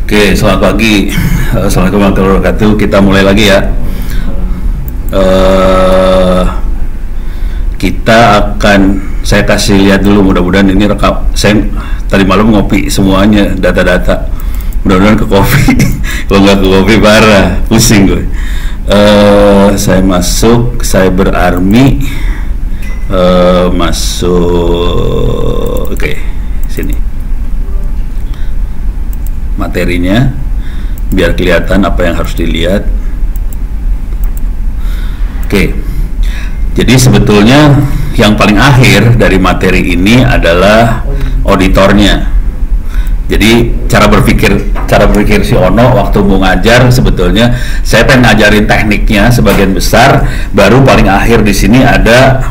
Oke, selamat pagi. Assalamualaikum warahmatullahi wabarakatuh. Kita mulai lagi ya. Eh, kita akan, saya kasih lihat dulu, mudah-mudahan ini rekam. Saya tadi malam ngopi semuanya, data-data. Mudah-mudahan ke kopi. Kalau nggak ke kopi parah, pusing gue. Saya masuk, saya berarmy. Masuk, oke, sini. Materinya biar kelihatan apa yang harus dilihat. Oke, jadi sebetulnya yang paling akhir dari materi ini adalah auditornya. Jadi cara berpikir si Ono waktu mau ngajar, sebetulnya saya pengen ngajarin tekniknya sebagian besar, baru paling akhir di sini ada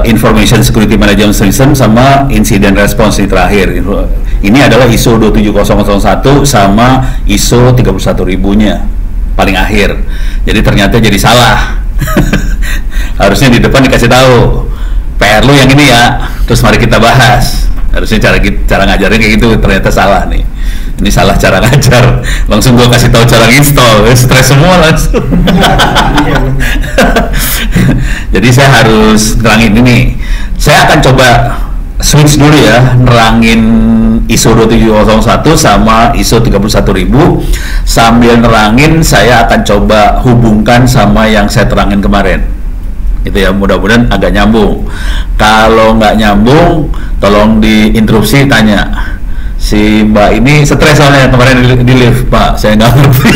Information Security Management System sama Incident Response ini terakhir. Ini adalah ISO 27001 sama ISO 31000-nya paling akhir. Jadi ternyata jadi salah. Harusnya di depan dikasih tahu PR lu yang ini ya, terus mari kita bahas. Harusnya cara ngajarnya kayak gitu, ternyata salah nih. Ini salah cara ngajar. Langsung gua kasih tahu cara install, stres semua langsung. Jadi saya harus nerangin ini. Saya akan coba switch dulu ya, nerangin ISO 27001 sama ISO 31000. Sambil nerangin, saya akan coba hubungkan sama yang saya terangin kemarin. Itu ya, mudah-mudahan agak nyambung. Kalau nggak nyambung, tolong diinterupsi, tanya. Si Mbak ini stres soalnya kemarin di lift, Pak, saya nggak ngerti.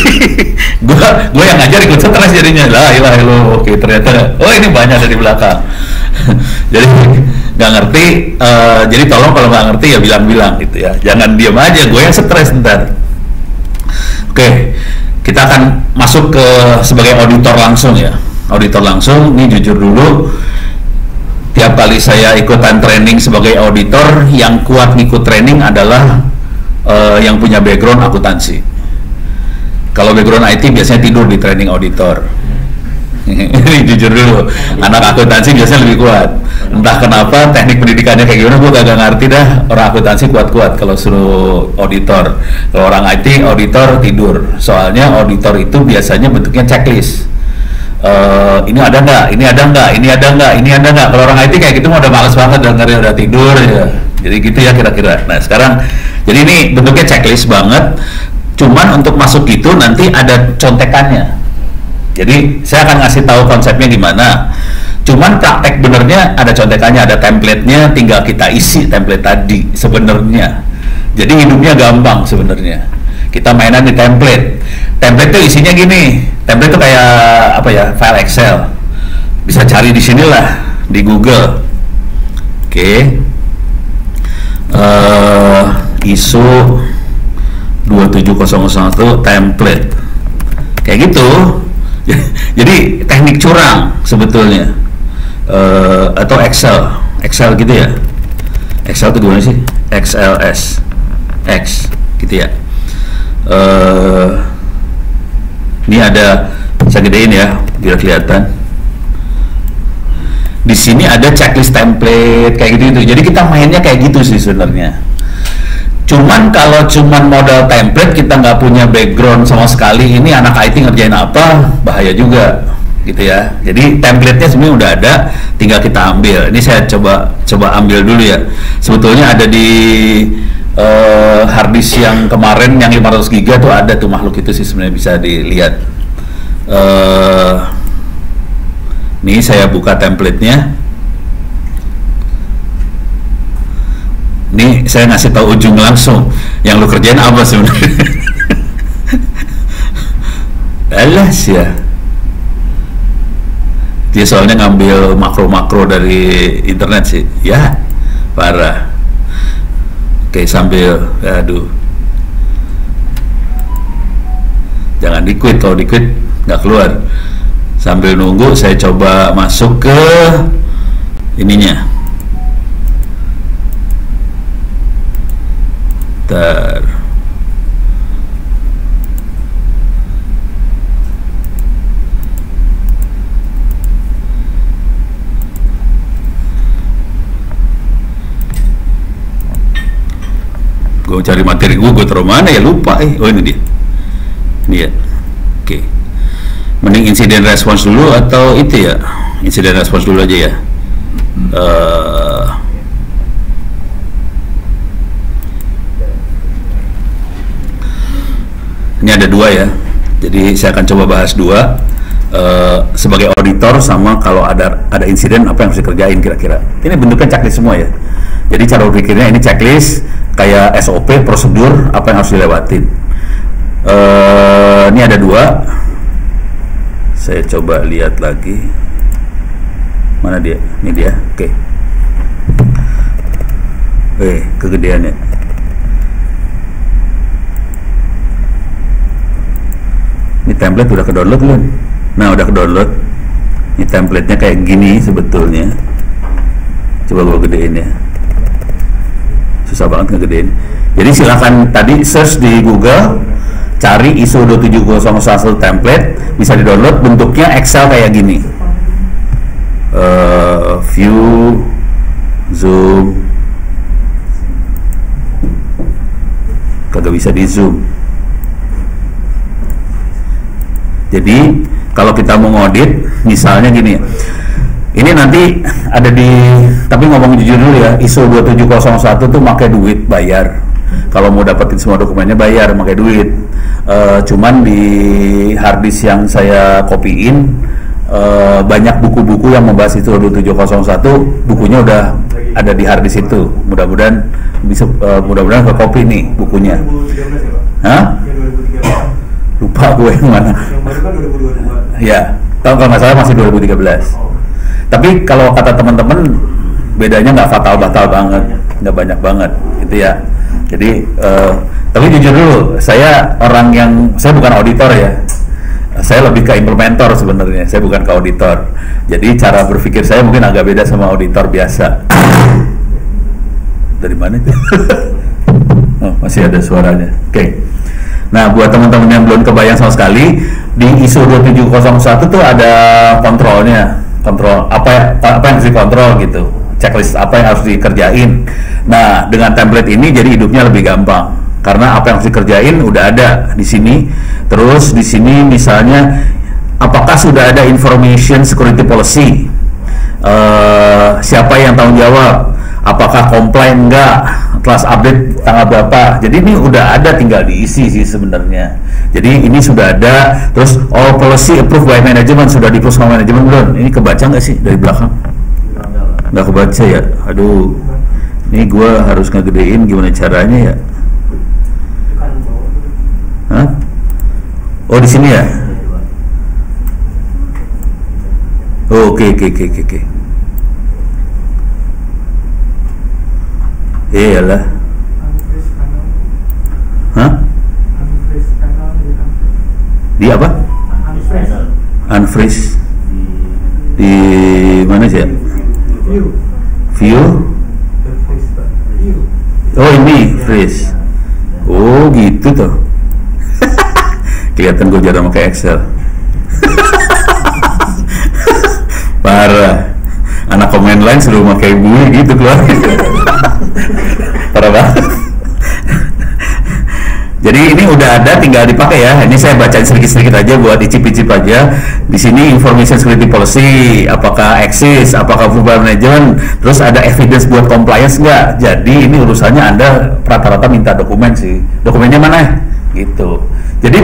gua yang ngajar ikut stres jadinya. Lah ilah lo, oke, ternyata oh ini banyak dari belakang. Jadi nggak ngerti, jadi tolong kalau nggak ngerti ya bilang-bilang gitu ya, jangan diam aja, gue yang stres ntar. Oke, kita akan masuk ke sebagai auditor langsung ya. Auditor langsung, ini jujur dulu, tiap kali saya ikutan training sebagai auditor, yang kuat ngikut training adalah yang punya background akuntansi. Kalau background IT biasanya tidur di training auditor. Ini jujur dulu, anak akuntansi biasanya lebih kuat. Entah kenapa teknik pendidikannya kayak gimana, gue gak ngerti dah. Orang akuntansi kuat-kuat kalau suruh auditor. Kalau orang IT, auditor tidur. Soalnya auditor itu biasanya bentuknya checklist. Ini ada nggak, ini ada nggak, ini ada nggak, ini ada nggak. Kalau orang IT kayak gitu udah males banget, udah tidur ya. Jadi gitu ya kira-kira. Nah sekarang, jadi ini bentuknya checklist banget. Cuman untuk masuk gitu nanti ada contekannya. Jadi saya akan ngasih tahu konsepnya gimana. Cuman praktek benernya ada contekannya, ada template-nya, tinggal kita isi template tadi sebenarnya. Jadi hidupnya gampang sebenarnya. Kita mainan di template. Template itu isinya gini. Template itu kayak apa ya? File Excel. Bisa cari di sinilah di Google. Oke. ISO 27001 template. Kayak gitu. Jadi teknik curang sebetulnya. Atau Excel gitu ya. Excel itu gimana sih? XLS X gitu ya. Ini ada, saya gedein ya biar kelihatan. Di sini ada checklist template kayak gitu. Jadi kita mainnya kayak gitu sih sebenarnya. Cuman kalau cuman modal template, kita nggak punya background sama sekali, ini anak IT ngerjain apa, bahaya juga gitu ya. Jadi template-nya sebenarnya udah ada, tinggal kita ambil. Ini saya coba ambil dulu ya. Sebetulnya ada di harddisk yang kemarin yang 500 GB tuh ada tuh makhluk itu sih sebenarnya, bisa dilihat. Nih saya buka template-nya. Nih saya ngasih tahu ujung langsung, yang lu kerjain apa sebenarnya. Alas ya. Dia soalnya ngambil makro-makro dari internet sih. Ya, parah. Oke, sambil, aduh, jangan di-quit, kalau di-quit nggak keluar. Sambil nunggu, saya coba masuk ke ininya. Bentar. Gue cari materi gue taruh mana ya, lupa. Oh ini dia. Oke. Mending insiden response dulu atau itu ya? Insiden response dulu aja ya. Ini ada dua ya. Jadi saya akan coba bahas dua. Sebagai auditor sama kalau ada insiden apa yang harus dikerjain kira-kira. Ini bentuknya checklist semua ya. Jadi cara berpikirnya ini checklist kayak SOP, prosedur apa yang harus dilewatin. Ini ada dua. Saya coba lihat lagi. Mana dia? Ini dia. Oke. Kegedeannya. Ini template udah ke-download belum? Nah, udah ke-download. Ini template-nya kayak gini sebetulnya. Coba gue gedein ya. Susah banget ngegedein. Jadi silakan tadi search di Google, cari ISO 27001 template, bisa di-download, bentuknya Excel kayak gini. View, zoom, kagak bisa di zoom. Jadi kalau kita mau ngodit, misalnya gini, ini nanti ada di, tapi ngomong jujur dulu ya, ISO 27001 tuh pakai duit, bayar. Kalau mau dapetin semua dokumennya bayar, pakai duit. Cuman di harddisk yang saya kopiin, banyak buku-buku yang membahas ISO 27001, bukunya udah ada di harddisk itu. Mudah-mudahan bisa, mudah-mudahan ke copy nih bukunya. Hah? Lupa gue yang mana. Ya, kalau nggak salah masih 2013. Tapi kalau kata teman-teman bedanya nggak fatal-batal banget, nggak banyak banget, gitu ya. Jadi, tapi jujur dulu, saya bukan auditor ya. Saya lebih ke implementer sebenarnya. Saya bukan ke auditor. Jadi cara berpikir saya mungkin agak beda sama auditor biasa. Dari mana itu? Oh, masih ada suaranya. Oke. Nah, buat teman-teman yang belum kebayang sama sekali, di ISO 27001 tuh ada kontrolnya. Kontrol apa yang harus dikontrol gitu. Checklist apa yang harus dikerjain. Nah, dengan template ini jadi hidupnya lebih gampang. Karena apa yang harus dikerjain udah ada di sini. Terus di sini misalnya apakah sudah ada information security policy? Siapa yang tanggung jawab? Apakah complain enggak? Kelas update tanggal berapa? Jadi ini udah ada, tinggal diisi sih sebenarnya. Jadi ini sudah ada. Terus all policy approved by management, sudah di-approve sama manajemen belum? Ini kebaca nggak sih dari belakang? Nggak kebaca ya? Aduh, ini gue harus ngegedein, gimana caranya ya? Hah? Oh, di sini ya? Oh, oke. Iyalah. Hah? Di apa? Unfreeze. Di mana sih ya? View. Oh, ini freeze. Oh, gitu tuh. Kelihatan gue jarang pakai Excel. Parah. Anak komen lain suruh pakai gue gitu keluar. Parah banget. Jadi ini udah ada, tinggal dipakai ya. Ini saya bacain sedikit-sedikit aja buat icip-icip aja. Di sini information security policy, apakah exist, apakah approval management, terus ada evidence buat compliance enggak. Jadi ini urusannya Anda rata-rata minta dokumen sih. Dokumennya mana? Gitu. Jadi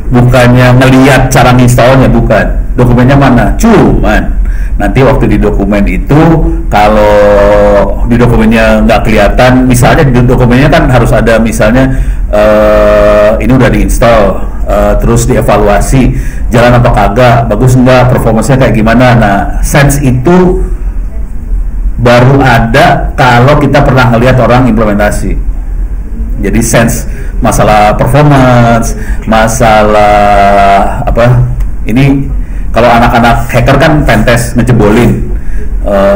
bukannya ngelihat cara installnya, bukan. Dokumennya mana? Cuman nanti waktu di dokumen itu, kalau di dokumennya nggak kelihatan, misalnya di dokumennya kan harus ada misalnya ini udah diinstal, terus dievaluasi jalan apa kagak, bagus nggak, performanya kayak gimana. Nah, sense itu baru ada kalau kita pernah ngelihat orang implementasi. Jadi sense masalah performance, masalah apa, ini kalau anak-anak hacker kan pentest ngejebolin,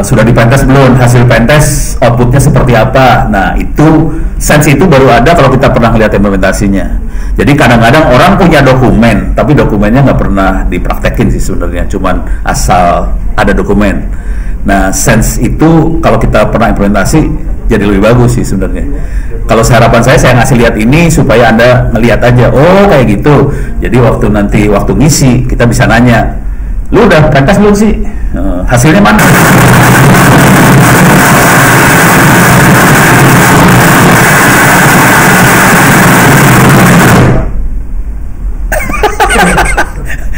sudah di pentest belum, hasil pentest outputnya seperti apa. Nah, itu sense itu baru ada kalau kita pernah lihat implementasinya. Jadi kadang-kadang orang punya dokumen tapi dokumennya nggak pernah dipraktekin sih sebenarnya, cuman asal ada dokumen. Nah, sense itu kalau kita pernah implementasi jadi lebih bagus sih sebenarnya. Kalau harapan saya ngasih lihat ini supaya Anda ngelihat aja, oh kayak gitu. Jadi waktu ngisi kita bisa nanya, lu udah practice belum sih? Hasilnya mana?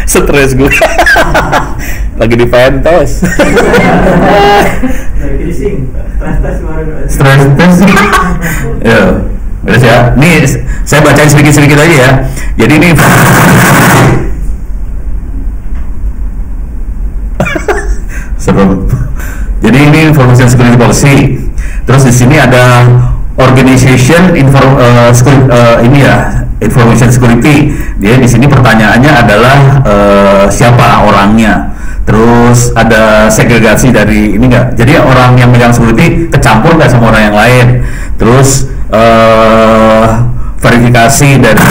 Stres gue. Lagi di pentas. Stres. Ya, beres ya. Nih saya bacain sedikit-sedikit aja ya. Jadi ini serem. Jadi ini information security policy. Terus di sini ada organization information security. Dia di sini pertanyaannya adalah siapa orangnya. Terus ada segregasi dari ini enggak. Jadi orang yang megang security kecampur nggak sama orang yang lain. Terus verifikasi dari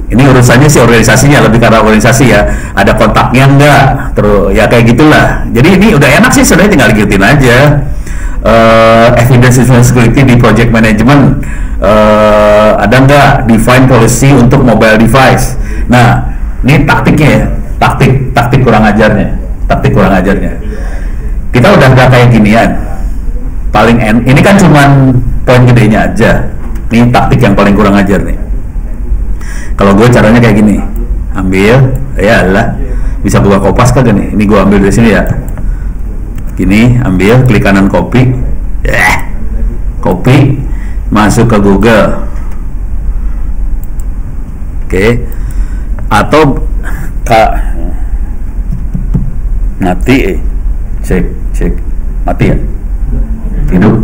ini urusannya sih organisasinya, lebih karena organisasi ya. Ada kontaknya enggak? Terus ya kayak gitulah. Jadi ini udah enak sih sebenarnya, tinggal ikutin aja. Evidence security di project management, ada nggak define policy untuk mobile device. Nah ini taktiknya ya, taktik kurang ajarnya. Kita udah nggak kayak ginian, ini kan cuman poin gedenya aja. Ini taktik yang paling kurang ajar nih. Kalau gue caranya kayak gini, ambil ya lah, bisa buka Kopas kagak nih? Ini gue ambil dari sini ya. Gini, ambil, klik kanan copy, copy, masuk ke Google, oke, atau mati, cek, mati ya, hidup,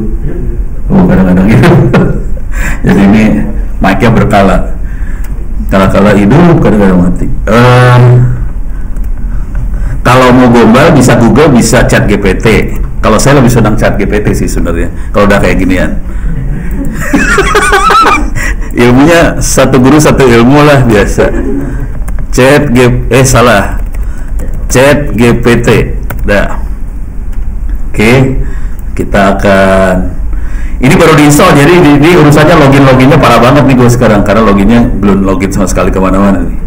oh kadang-kadang hidup, jadi ini mic-nya berkala, kala hidup, kadang-kadang mati. Kalau mau gombal bisa Google, bisa chat GPT. Kalau saya lebih senang chat GPT sih sebenarnya. Kalau udah kayak ginian. Ilmunya satu guru satu ilmu lah biasa. Chat GPT. Dah. Oke. Kita akan. Ini baru diinstal, jadi ini urusannya loginnya parah banget nih gue sekarang, karena loginnya belum login sama sekali kemana-mana nih.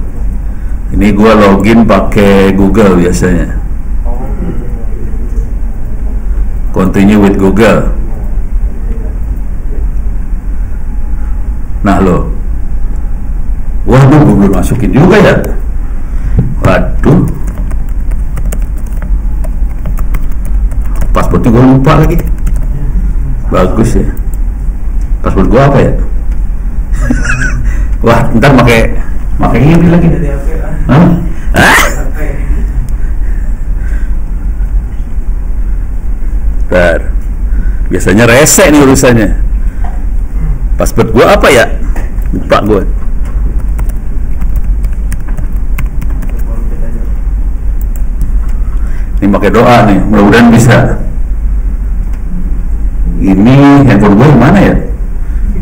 Ini gue login pakai Google biasanya. Continue with Google. Nah lo, waduh gue belum masukin juga ya. Waduh, pasportnya gue lupa lagi. Bagus ya. Pasport gue apa ya? Wah, ntar pakai ini lagi. Hah? Bentar. Biasanya rese nih urusannya. Pasport gue apa ya? Lupa gue. Ini pakai doa nih, mudah-mudahan bisa. Ini handphone gue yang mana ya?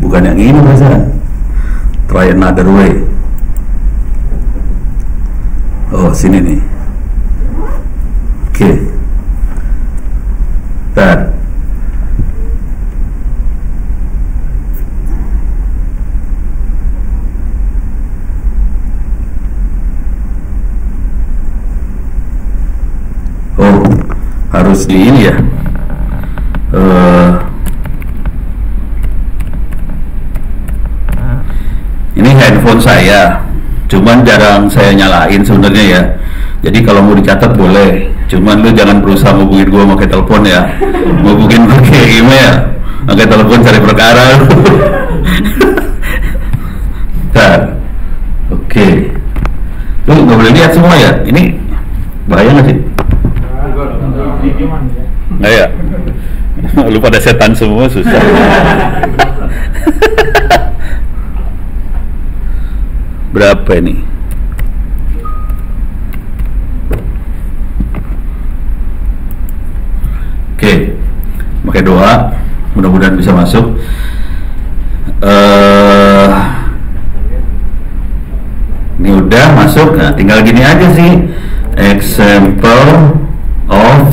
Bukan yang ini perasaan. Try another way. Oh sini nih. Oke. Bentar. Oh harus di ini ya. Ini handphone saya, cuman jarang saya nyalain sebenarnya ya. Jadi kalau mau dicatat boleh, cuman lu jangan berusaha ngubungin gua pakai telepon ya. Ngubungin pakai email, pakai telepon cari perkara. Bentar. Oke. Lu nggak boleh lihat semua ya? Ini bahaya nggak sih? Nggak ya? Lu pada setan semua, susah. Berapa ini? Oke, pakai doa, mudah-mudahan bisa masuk. Ini udah masuk, nah tinggal gini aja sih. Example Oh,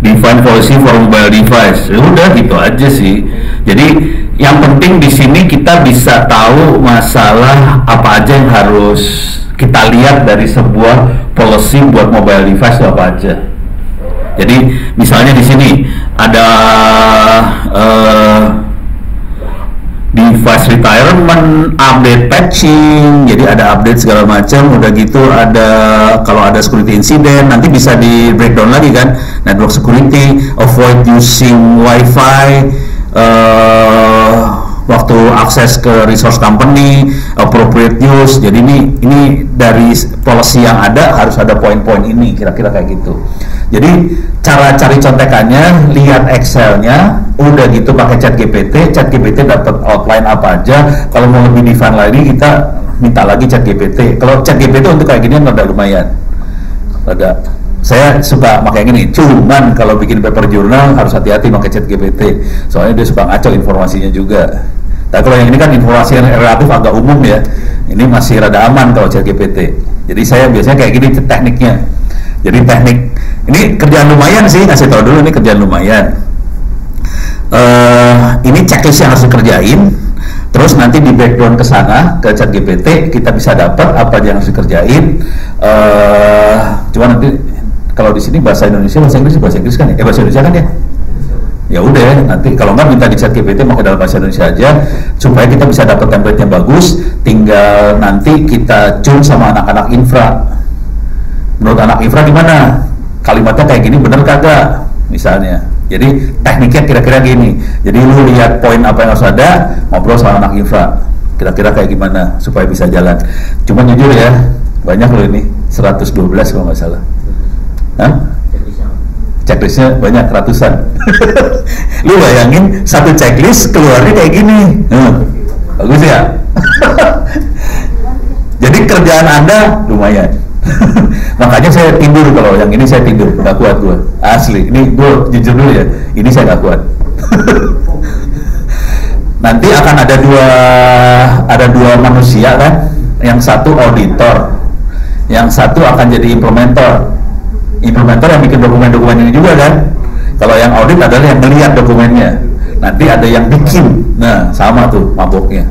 define policy for mobile device. Ya udah gitu aja sih. Jadi yang penting di sini kita bisa tahu masalah apa aja yang harus kita lihat dari sebuah policy buat mobile device itu apa aja. Jadi misalnya di sini ada device retirement, update patching, jadi ada update segala macam. Udah gitu ada kalau ada security incident nanti bisa di breakdown lagi kan, network security, avoid using wifi, waktu akses ke resource company, appropriate use. Jadi ini dari policy yang ada harus ada poin-poin ini, kira-kira kayak gitu. Jadi cara cari contekannya, lihat Excelnya, udah gitu pakai ChatGPT dapat outline apa aja. Kalau mau lebih define lagi kita minta lagi ChatGPT. Kalau ChatGPT untuk kayak gini rada lumayan. Saya suka pakai gini, cuman kalau bikin paper jurnal harus hati-hati pakai ChatGPT. Soalnya dia suka ngaco informasinya juga. Tapi kalau yang ini kan informasi yang relatif agak umum ya. Ini masih rada aman kalau ChatGPT. Jadi saya biasanya kayak gini tekniknya. Jadi teknik ini kerjaan lumayan sih, ngasih tahu dulu ini kerjaan lumayan. Ini checklist yang harus dikerjain. Terus nanti di background ke sana ke ChatGPT kita bisa dapat apa yang harus dikerjain. Cuma nanti kalau di sini bahasa Indonesia bahasa Inggris kan ya? Bahasa Indonesia kan ya? Ya udah nanti kalau nggak minta di ChatGPT pakai dalam bahasa Indonesia aja supaya kita bisa dapat template-nya bagus. Tinggal nanti kita tune sama anak-anak infra. Menurut anak infra gimana? Kalimatnya kayak gini bener kagak? Misalnya. Jadi tekniknya kira-kira gini. Jadi lu lihat poin apa yang harus ada, ngobrol sama anak infra. Kira-kira kayak gimana supaya bisa jalan. Cuma jujur ya, banyak loh ini 112 kalau nggak salah. Hah? Checklistnya banyak ratusan. Lu bayangin satu checklist keluarnya kayak gini. Bagus ya. Jadi kerjaan Anda lumayan. Makanya saya tidur, kalau yang ini saya tidur, nggak kuat gue, asli. Ini gue jujur dulu ya, ini saya nggak kuat. Nanti akan ada dua manusia kan, yang satu auditor, yang satu akan jadi implementer yang bikin dokumen-dokumen ini juga kan. Kalau yang audit adalah yang melihat dokumennya, nanti ada yang bikin, nah sama tuh maboknya.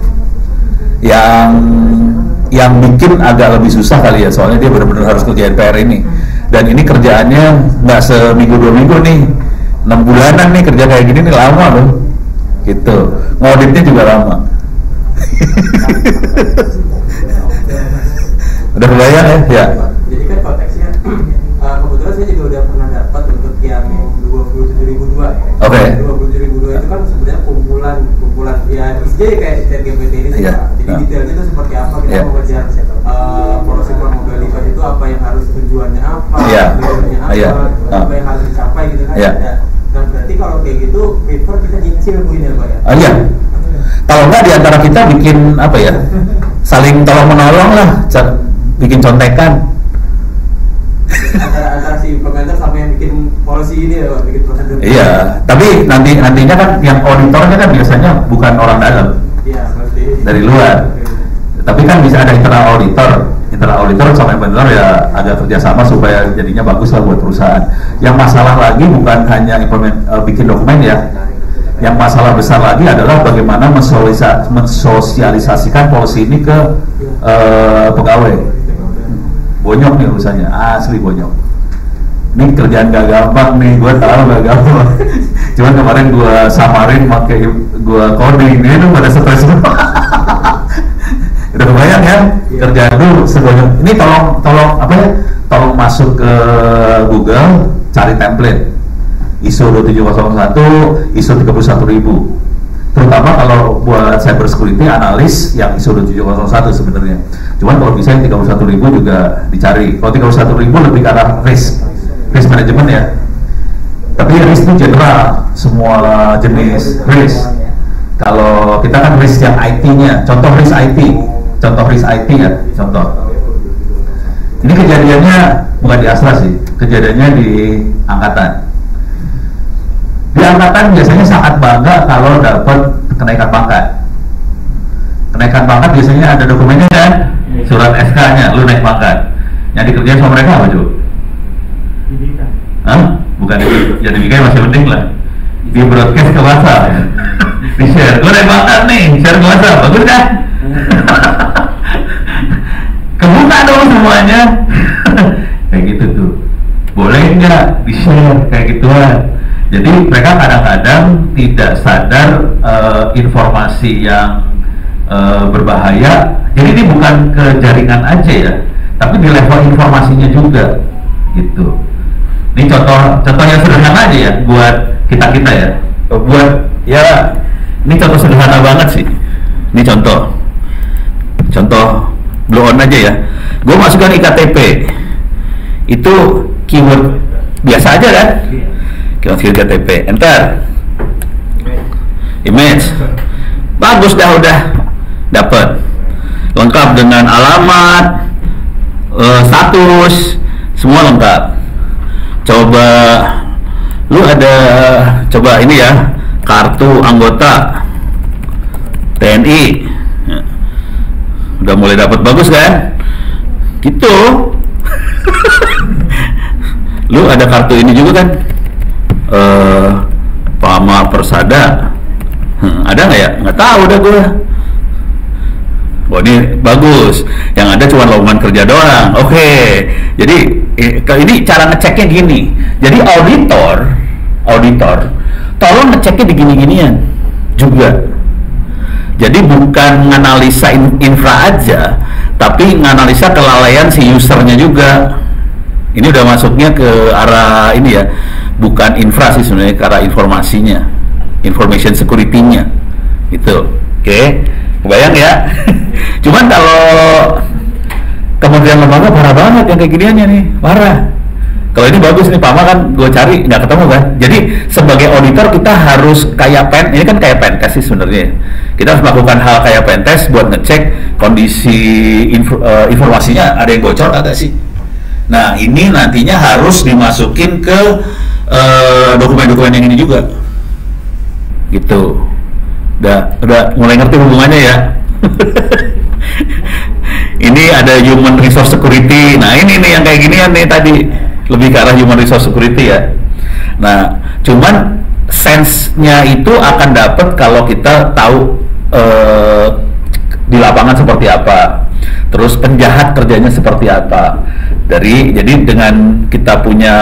Yang bikin agak lebih susah kali ya, soalnya dia benar-benar harus kerjain PR ini. Dan ini kerjaannya nggak seminggu 2 minggu nih, 6 bulanan nih kerja kayak gini nih, lama loh. Gitu. Ngauditnya juga lama. Udah kebayang ya? Ya. Jadi kan konteksnya kebetulan saya juga udah pernah dapat untuk yang 27.002 ya. Oke. 27.002 itu kan sebenarnya kumpulan ya ISJ kayak ChatGPT ini sih. Yeah. Jadi detailnya itu seperti apa kita mengejar policy for mobile device itu, apa yang harus tujuannya apa, tujuannya apa, apa yang harus dicapai gitu kan. Nah berarti kalau kayak gitu paper kita nyicil Bu ini ya Pak ya. Iya. Kalau nggak diantara kita bikin apa ya, saling tolong menolong lah, bikin contekan. Antara si implementer sama yang bikin policy ini ya Pak, bikin prosedur. Iya, tapi nantinya kan yang auditornya kan biasanya bukan orang dalam. Iya, berarti dari luar. Tapi kan bisa ada internal auditor sama implementer ya agak kerjasama supaya jadinya bagus lah buat perusahaan. Yang masalah lagi bukan hanya bikin dokumen ya. Yang masalah besar lagi adalah bagaimana mensosialisasikan policy ini ke pegawai. Bonyok nih urusannya, asli bonyok. Ini kerjaan gak gampang nih, gue tahu gak gampang. Cuman kemarin gue samarin pakai gue coding, ini tuh pada stres semua. Udah kebayang ya, kerjaan dulu sebonyok. Ini tolong apa ya? Tolong masuk ke Google, cari template ISO 27001, ISO 31000. Terutama kalau buat cyber security analis yang ISO 27001 sebenarnya. Cuman kalau bisa yang 31000 juga dicari. Kalau 31000 lebih ke arah risk management ya. Tapi risk itu general, semua jenis risk. Kalau kita kan risk yang IT-nya, contoh risk IT ya, contoh. Ini kejadiannya bukan di Astra sih, kejadiannya di angkatan. Di angkatan biasanya sangat bangga kalau dapat kenaikan pangkat. Kenaikan pangkat biasanya ada dokumennya kan, surat SK-nya, lu naik pangkat. Yang dikerjain sama mereka apa coba? Hah? Bukan ya demikian masih penting lah. Di broadcast ke WhatsApp, di share. Gue banget nih, share ke WhatsApp, bagus kan? Kebuka dong semuanya. Kayak gitu tuh. Boleh nggak di share kayak gituan? Jadi mereka kadang-kadang tidak sadar informasi yang berbahaya. Jadi ini bukan ke jaringan aja ya, tapi di level informasinya juga, gitu. Ini contoh yang sederhana aja ya buat kita ya. Buat ya, ini contoh sederhana banget sih. Ini contoh blow on aja ya. Gue masukkan iktp, itu keyword biasa aja kan? Keyword iktp, enter, image, bagus dah, udah dapat lengkap dengan alamat, status, semua lengkap. Coba lu ada coba ini ya, kartu anggota TNI, udah mulai dapat, bagus kan? Gitu. Lu ada kartu ini juga kan? Pama Persada, ada nggak ya? Nggak tahu dah gue. Oh ini bagus, yang ada cuma lowongan kerja doang. Oke. Jadi ini cara ngeceknya gini. Jadi auditor, tolong ngeceknya di gini-ginian juga. Jadi bukan nganalisa infra aja, tapi nganalisa kelalaian si usernya juga. Ini udah masuknya ke arah ini ya, bukan infra sih sebenarnya, ke arah informasinya, information security-nya, gitu. Oke, kebayang ya? Cuman kalau kementerian lembaga parah banget yang kayak giniannya nih, parah. Kalau ini bagus nih, Pama kan gue cari nggak ketemu kan. Jadi sebagai auditor kita harus kayak ini kan kayak pentest sih sebenarnya. Kita harus melakukan hal kayak pentest buat ngecek kondisi informasinya ada yang bocor agak sih. Nah ini nantinya harus dimasukin ke dokumen-dokumen yang ini juga, gitu. Udah mulai ngerti hubungannya ya. Ini ada human resource security. Nah ini nih yang kayak ginian nih tadi, lebih ke arah human resource security ya. Nah cuman sense-nya itu akan dapat kalau kita tahu di lapangan seperti apa, terus penjahat kerjanya seperti apa. Jadi dengan kita punya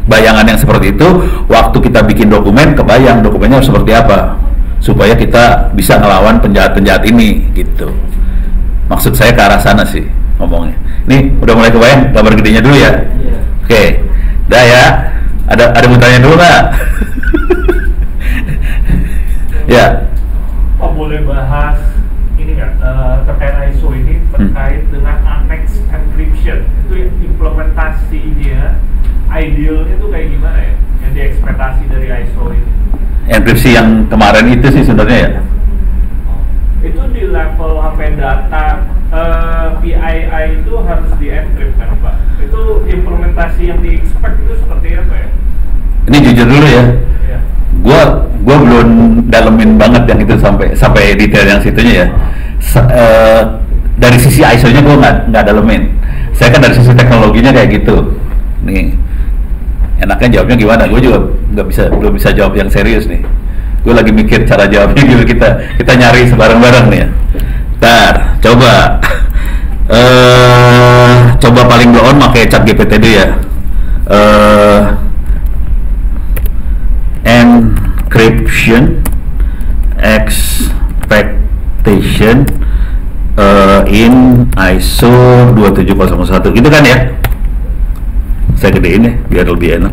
bayangan yang seperti itu, waktu kita bikin dokumen, kebayang dokumennya harus seperti apa, supaya kita bisa ngelawan penjahat-penjahat ini, gitu. Maksud saya ke arah sana sih ngomongnya. Ini udah mulai kebayang gambar gedenya dulu ya? Yeah. Oke, dah ya. Ada mau tanya dulu nggak? Ya. Oh, boleh bahas ini nggak terkait ISO ini, terkait dengan annex encryption, itu implementasinya idealnya tuh kayak gimana ya, yang diekspektasi dari ISO ini? Enkripsi yang kemarin itu sih sebenarnya ya. Itu di level HP data PII itu harus di-encrypt kan Pak? Itu implementasi yang di-expect itu seperti apa ya? Ini jujur dulu ya, yeah. Gua belum dalemin banget yang itu sampai detail yang situnya ya. Dari sisi ISO-nya gua nggak dalemin. Saya kan dari sisi teknologinya kayak gitu. Nih, enaknya jawabnya gimana? Gue juga belum bisa jawab yang serius nih. Gue lagi mikir cara jawabnya gitu, kita nyari sebareng-bareng nih ya. Ntar coba coba paling blow on pakai ChatGPT dulu ya. Encryption expectation in ISO 27001 gitu kan ya. Saya gedein ya biar lebih enak.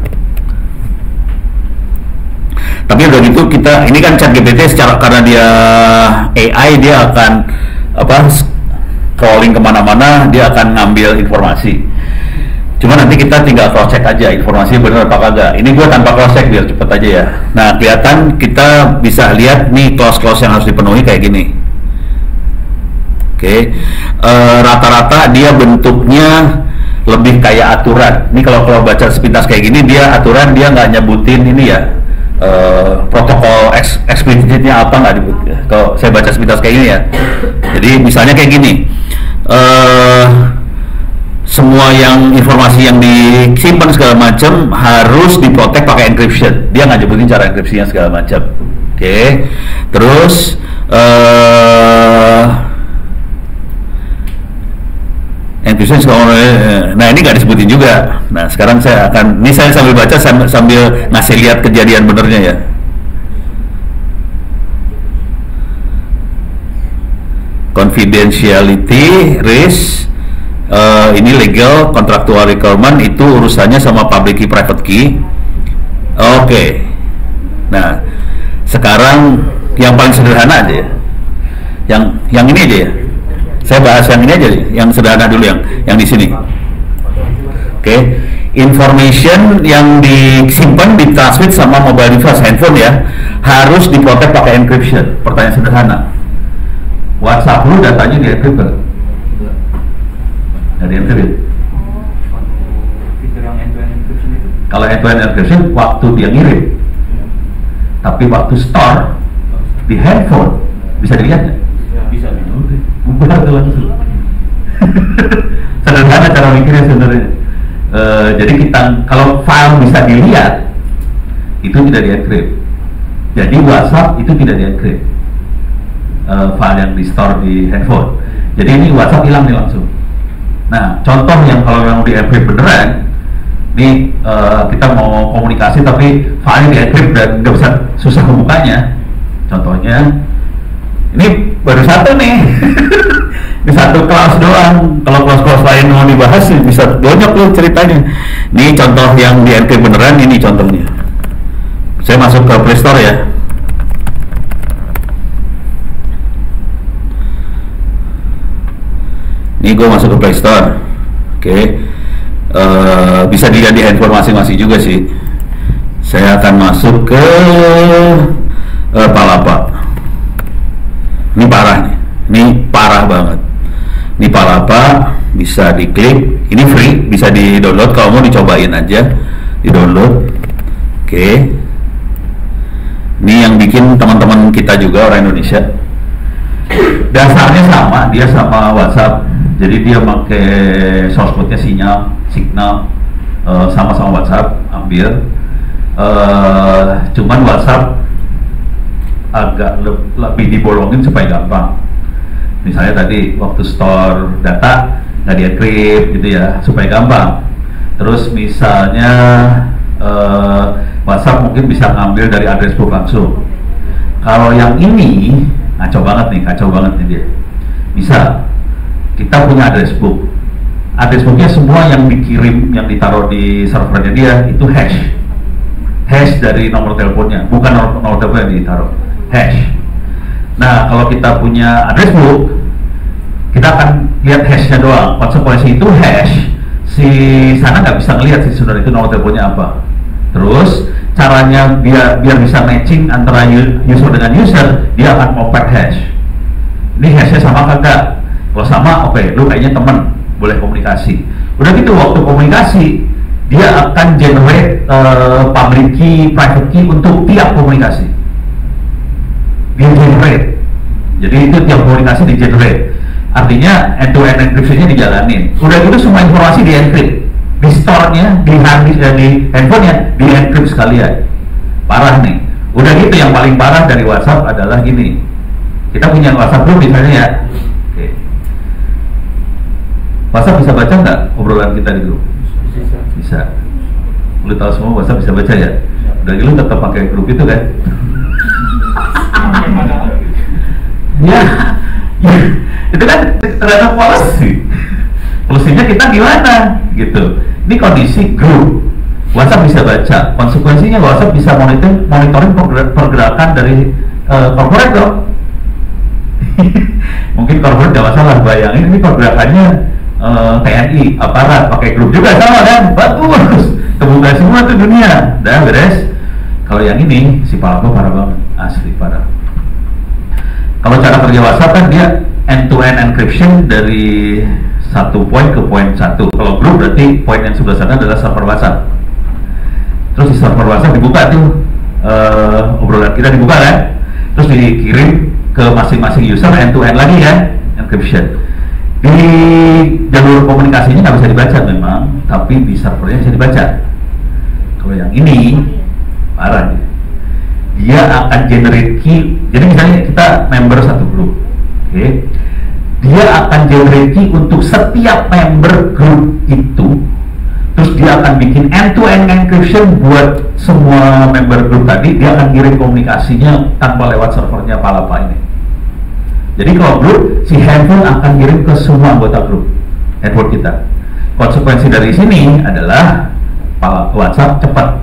Tapi udah gitu kita, ini kan ChatGPT secara, karena dia AI, dia akan scrolling kemana-mana, dia akan ngambil informasi. Cuma nanti kita tinggal cross check aja informasinya benar apa kagak. Ini gue tanpa cross check biar cepet aja ya. Nah kelihatan kita bisa lihat nih clause-clause yang harus dipenuhi kayak gini. Oke. Rata-rata dia bentuknya lebih kayak aturan. Ini kalau baca sepintas kayak gini, dia aturan, dia nggak nyebutin ini ya. Protokol eksplisitnya apa nggak disebut. Kalau saya baca sepintas kayak gini ya. Jadi misalnya kayak gini, semua yang informasi yang disimpan segala macam harus diprotek pakai encryption. Dia nggak nyebutin cara enkripsinya segala macam. Oke. Terus encryption nah ini nggak disebutin juga. Nah sekarang saya sambil baca sambil ngasih lihat kejadian benernya ya. Confidentiality, risk, ini legal, contractual requirement itu urusannya sama public key, private key. Oke. Nah sekarang yang paling sederhana aja ya. Yang ini aja ya. Saya bahas yang ini aja, yang sederhana dulu, yang di sini. Oke. Information yang disimpan, ditransmit sama mobile device, handphone ya, harus diprotek pakai encryption. Pertanyaan sederhana. WhatsApp lu datanya di encrypt kan? Nggak di encrypt. Fitur yang end-to-end encryption itu? Kalau end-to-end encryption waktu dia ngirim, tapi waktu store di handphone bisa dilihat nggak? Bisa. Bubar tuh langsung. Sederhana cara mikirnya sebenarnya. Jadi kalau file bisa dilihat, itu tidak di encrypt. Jadi WhatsApp itu tidak di encrypt. File yang di store di handphone. Jadi ini WhatsApp hilang nih langsung. Nah, contoh yang kalau yang di encrypt beneran, nih kita mau komunikasi tapi file di encrypt dan nggak bisa, susah membukanya. Contohnya, ini baru satu nih, ini satu kelas doang. Kalau kelas-kelas lain mau dibahas bisa banyak loh ceritanya. Ini contoh yang di encrypt beneran, ini contohnya. Saya masuk ke Play Store ya. Ini gue masuk ke Play Store, oke. Bisa dilihat di handphone masing-masing juga sih. Saya akan masuk ke Palapa. Ini parah nih, ini parah banget. Ini Palapa, bisa diklik. Ini free, bisa di-download. Kalau mau dicobain aja, di-download. Oke. Ini yang bikin teman-teman kita juga orang Indonesia. Dasarnya sama, dia sama WhatsApp. Jadi dia pakai source code-nya Signal, sama-sama WhatsApp, ambil. Cuman WhatsApp agak lebih dibolongin supaya gampang. Misalnya tadi waktu store data nggak di-encrypt gitu ya, supaya gampang. Terus misalnya WhatsApp mungkin bisa ngambil dari address book langsung. Kalau yang ini kacau banget nih dia. Bisa, kita punya address book. Address booknya semua yang dikirim, yang ditaruh di servernya dia itu hash dari nomor teleponnya, bukan nomor telepon yang ditaruh, hash. Nah kalau kita punya address book, kita akan lihat hashnya doang. Konsekuensi itu hash, si sana nggak bisa ngelihat si saudara itu nomor teleponnya apa. Terus caranya biar bisa matching antara user dengan user, dia akan ngopat hash. Ini hashnya sama kagak? Kalau sama, oke, lu kayaknya temen, boleh komunikasi. Udah gitu, waktu komunikasi, dia akan generate public key, private key untuk tiap komunikasi. Dia generate. Jadi itu tiap komunikasi di generate. Artinya end-to-end encryption-nya dijalanin. Udah gitu semua informasi di encrypt. Di store-nya, di hard disk dan di handphone-nya di encrypt sekalian. Parah nih. Udah gitu yang paling parah dari WhatsApp adalah gini. Kita punya WhatsApp group misalnya ya. WhatsApp bisa baca nggak obrolan kita di grup? Bisa. Lu tahu semua WhatsApp bisa baca ya? Udah gitu tetap pakai grup itu kan? ya, itu kan terhadap policy. Polisinya kita gimana? Gitu. Ini kondisi grup. WhatsApp bisa baca. Konsekuensinya WhatsApp bisa monitoring pergerakan dari corporate dong. Mungkin corporate nggak masalah, bayangin ini pergerakannya TNI, aparat, pakai grup juga sama kan? Bagus, kebuka semua tuh dunia, dah beres. Kalau yang ini, si Palapa parah banget, asli parah. Kalau cara kerja WhatsApp kan dia end-to-end encryption dari satu poin ke poin satu. Kalau grup berarti poin yang sebelah sana adalah server WhatsApp. Terus di server WhatsApp dibuka tuh, obrolan kita dibuka kan? Terus dikirim ke masing-masing user end-to-end lagi kan, encryption. Di Di jalur komunikasinya nggak bisa dibaca memang, tapi di servernya bisa dibaca. Kalau yang ini parah dia akan generate key. Jadi misalnya kita member satu grup, oke? Dia akan generate key untuk setiap member grup itu. Terus dia akan bikin end-to-end encryption buat semua member grup tadi. Dia akan kirim komunikasinya tanpa lewat servernya Palapa ini. Jadi kalau grup, si handphone akan kirim ke semua anggota grup handphone kita. Konsekuensi dari sini adalah WhatsApp cepat,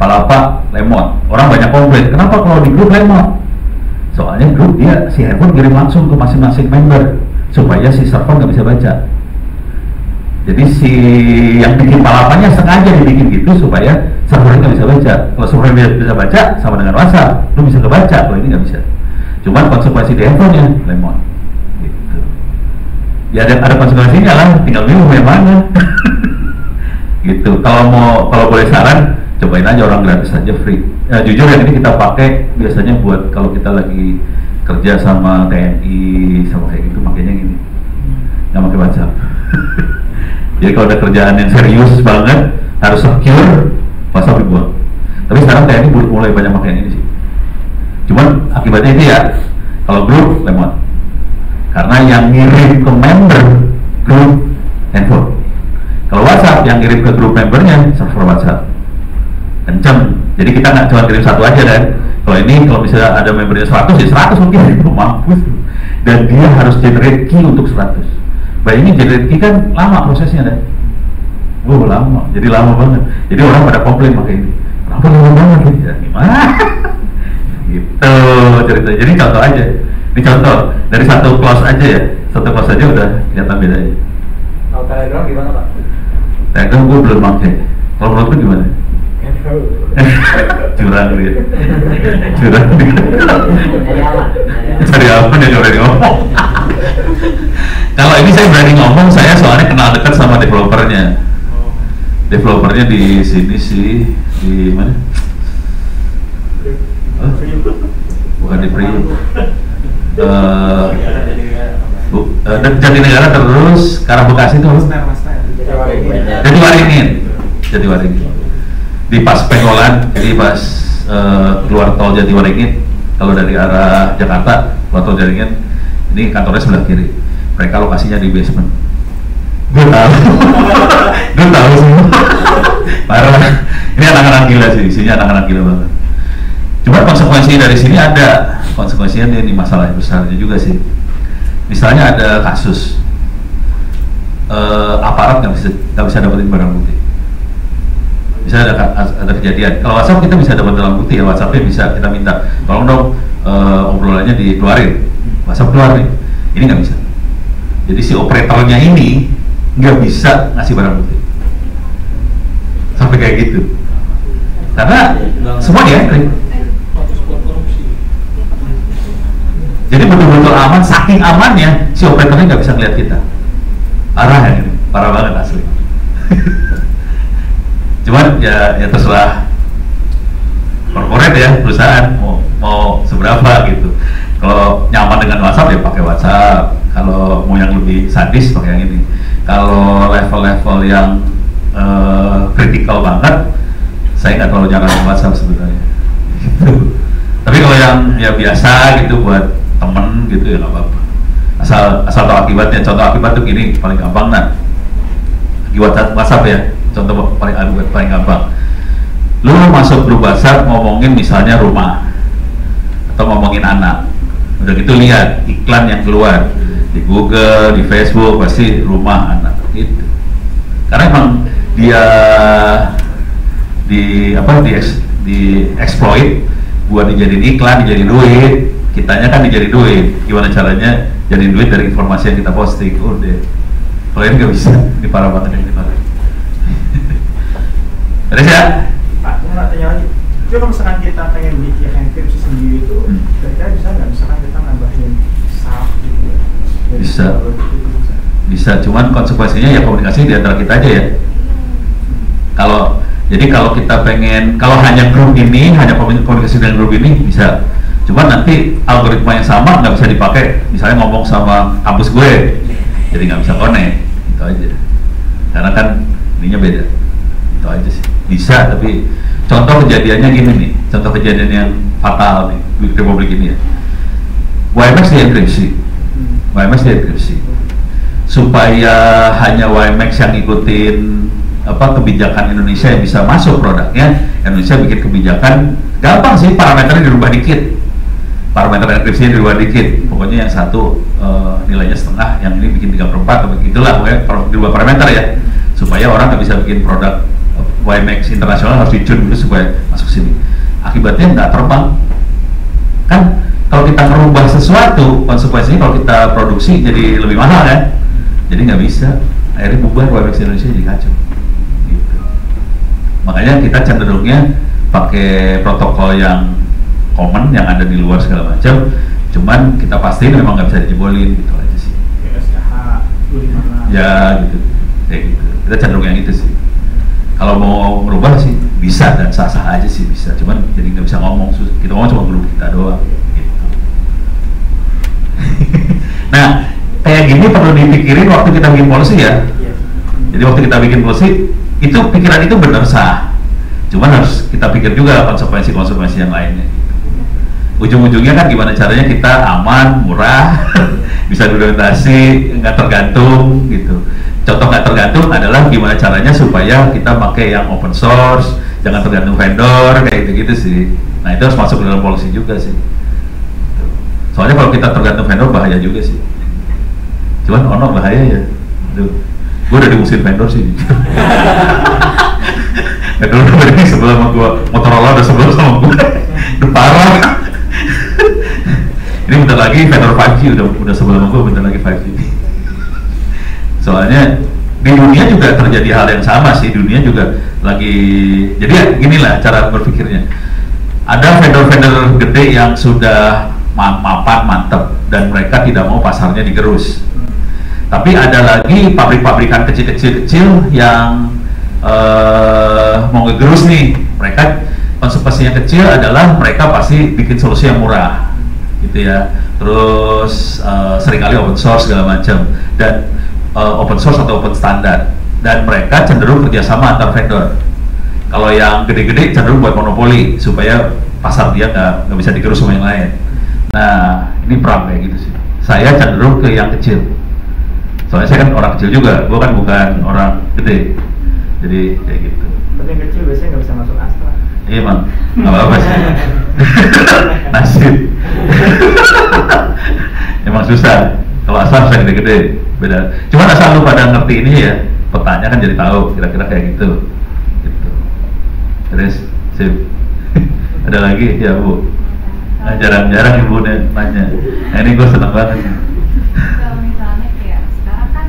Palapa lemot. Orang banyak komplain, kenapa kalau di grup lemot? Soalnya grup dia si handphone kirim langsung ke masing-masing member supaya si server nggak bisa baca. Jadi si yang bikin Palapanya sengaja dibikin gitu supaya servernya nggak bisa baca. Kalau servernya bisa baca sama dengan WhatsApp, lu bisa kebaca. Kalau ini nggak bisa. Cuman konsekuensi di handphonenya lemon. Gitu. Ya ada konsekuensinya lah. Tinggal milih yang mana. Gitu. Kalau boleh saran, cobain aja orang gratis aja free. Ya, jujur yang ini kita pakai biasanya buat kalau kita lagi kerja sama TNI sama kayak gitu, makanya gini. Nggak pakai WhatsApp. Jadi kalau ada kerjaan yang serius banget harus secure, WhatsApp dibuang. Tapi sekarang TNI mulai banyak pakai ini sih. Cuman akibatnya itu ya, kalau grup lemot. Karena yang ngirim ke member grup handphone. Kalau WhatsApp yang ngirim ke grup membernya server WhatsApp. Kenceng. Jadi kita nggak cuma kirim satu aja kan. Kalau ini kalau misalnya ada membernya 100 ya 100 mungkin itu mampus. Dan dia harus generate key untuk 100. Bayangin generate key kan lama prosesnya kan. Lama. Jadi lama banget. Jadi orang pada komplain pakai ini. Kenapa lama banget ya? Gimana? Gitu cerita. Jadi contoh aja. Ini contoh dari satu clause aja ya. Satu clause aja udah kelihatan bedanya. Kalau Telegram gimana Pak? Telegram gue belum pakai. Kalau menurut lu gimana? Curang dia. Curang dia. Cari apa dia berani ngomong? Kalau ini saya berani ngomong, saya soalnya kenal dekat sama developernya. Developernya di sini sih, di mana? Bukan di Priuk. Jatinegara terus Karang Bekasi itu Jatiwaringin. Di pas Pengolan, jadi pas keluar tol Jatiwaringin, kalau dari arah Jakarta keluar tol Jatiwaringin, ini kantornya sebelah kiri. Mereka lokasinya di basement. Gue tahu semua. Parah. Ini anak-anak gila sih, isinya anak-anak gila banget. Cuma konsekuensi dari sini ada, konsekuensinya ini masalah besarnya juga sih. Misalnya ada kasus aparat nggak bisa dapetin barang bukti. Misalnya ada kejadian. Kalau WhatsApp kita bisa dapat barang bukti ya, WhatsAppnya bisa kita minta, tolong dong obrolannya dikeluarin. WhatsApp keluar nih, ini nggak bisa. Jadi si operatornya ini nggak bisa ngasih barang bukti. Sampai kayak gitu. Karena semua diantri. Jadi betul-betul aman, saking amannya si operatornya nggak bisa ngeliat kita. Parah ya, parah banget asli. Cuman ya terserah korporat ya, perusahaan mau seberapa gitu. Kalau nyaman dengan WhatsApp ya pakai WhatsApp. Kalau mau yang lebih sadis pakai yang ini. Kalau level-level yang kritikal banget, saya nggak terlalu nyaranin WhatsApp sebenarnya. Tapi kalau yang ya biasa gitu buat temen gitu ya nggak apa-apa. Asal tahu akibatnya. Contoh akibat tuh gini paling gampang di WhatsApp ya. Contoh paling gampang. Lu masuk grup WhatsApp ngomongin misalnya rumah atau ngomongin anak. Udah gitu lihat iklan yang keluar di Google, di Facebook pasti rumah anak gitu. Karena emang dia di exploit buat dijadiin iklan, dijadiin duit. Kitanya kan dijadiin duit. Gimana caranya jadiin duit dari informasi yang kita posting? Udah. Kalau ini nggak bisa, ini parah banget ini parah. Terus ya? Pak, mau tanya lagi. Tapi kalau misalkan kita pengen bikin enkripsi sendiri itu, kira-kira bisa nggak? Misalkan kita nambahin SAP gitu ya? Bisa. Cuman konsekuensinya ya komunikasi di antara kita aja ya. Jadi kalau kita pengen, kalau hanya grup ini, hanya komunikasi dengan grup ini bisa. Cuman nanti algoritma yang sama nggak bisa dipakai, misalnya ngomong sama kampus gue, jadi nggak bisa connect, itu aja. Karena kan ininya beda, itu aja sih. Bisa, tapi contoh kejadiannya gini nih, contoh kejadian yang fatal nih di Republik ini ya. WiMAX dienkripsi, supaya hanya WiMAX yang ngikutin kebijakan Indonesia yang bisa masuk produknya. Indonesia bikin kebijakan gampang sih, parameternya dirubah dikit, parameter enkripsinya dirubah dikit, pokoknya yang satu nilainya setengah, yang ini bikin 3/4 atau begitulah, pokoknya dirubah parameter ya, supaya orang nggak bisa bikin produk WiMAX internasional, harus dicun dulu supaya masuk sini. Akibatnya nggak terbang kan. Kalau kita merubah sesuatu, konsekuensinya kalau kita produksi jadi lebih mahal kan, jadi nggak bisa, akhirnya bubar WiMAX Indonesia, jadi kacau gitu. Makanya kita cenderungnya pakai protokol yang common, yang ada di luar segala macam, cuman kita pastiin memang nggak bisa dijebolin, gitu aja sih. Ya gitu, kayak gitu. Kita cenderung yang itu sih. Kalau mau merubah sih bisa dan sah-sah aja sih, bisa. Cuman jadi nggak bisa ngomong, kita ngomong cuma grup kita doang. Gitu. Nah, kayak gini perlu dipikirin waktu kita bikin policy ya. Jadi waktu kita bikin policy, itu pikiran itu benar sah. Cuman harus kita pikir juga konsekuensi-konsekuensi yang lainnya. Ujung-ujungnya kan gimana caranya kita aman, murah, bisa diorientasi, nggak tergantung gitu. Contoh nggak tergantung adalah gimana caranya supaya kita pakai yang open source, jangan tergantung vendor, kayak gitu-gitu sih. Nah itu harus masuk ke dalam policy juga sih. Soalnya kalau kita tergantung vendor bahaya juga sih. Cuman ono bahaya ya. Gue udah diusir vendor sih. Vendor udah ini sebelah sama gue, Motorola udah sebelah sama gue. Udah parah. Ini bentar lagi vendor 5G udah sebelah sama gue, bentar lagi 5G. Soalnya di dunia juga terjadi hal yang sama sih. Dunia juga lagi, jadi ya ginilah cara berpikirnya. Ada vendor-vendor gede yang sudah mapan mantep dan mereka tidak mau pasarnya digerus. Tapi ada lagi pabrik-pabrikan kecil-kecil yang mau ngegerus nih. Mereka konsekuensinya kecil adalah mereka pasti bikin solusi yang murah, gitu ya. Terus seringkali open source segala macam, dan open source atau open standar. Dan mereka cenderung kerjasama antar vendor. Kalau yang gede-gede cenderung buat monopoli supaya pasar dia nggak bisa digerus sama yang lain. Nah, ini perang kayak gitu sih. Saya cenderung ke yang kecil. Soalnya saya kan orang kecil juga, gue kan bukan orang gede. Jadi kayak gitu. Tapi yang kecil biasanya nggak bisa masuk Astra. Iya bang, nggak apa-apa sih. Nasib. Emang susah. Kalau asal saya gede-gede, beda. Cuman asal lu pada ngerti ini ya, petanya kan jadi tahu kira-kira kayak gitu. Gitu. Terus, sip. Ada lagi ya Bu? Nah, jarang-jarang ibu nanya. Nah, ini gue seneng banget. Kalau misalnya kayak sekarang kan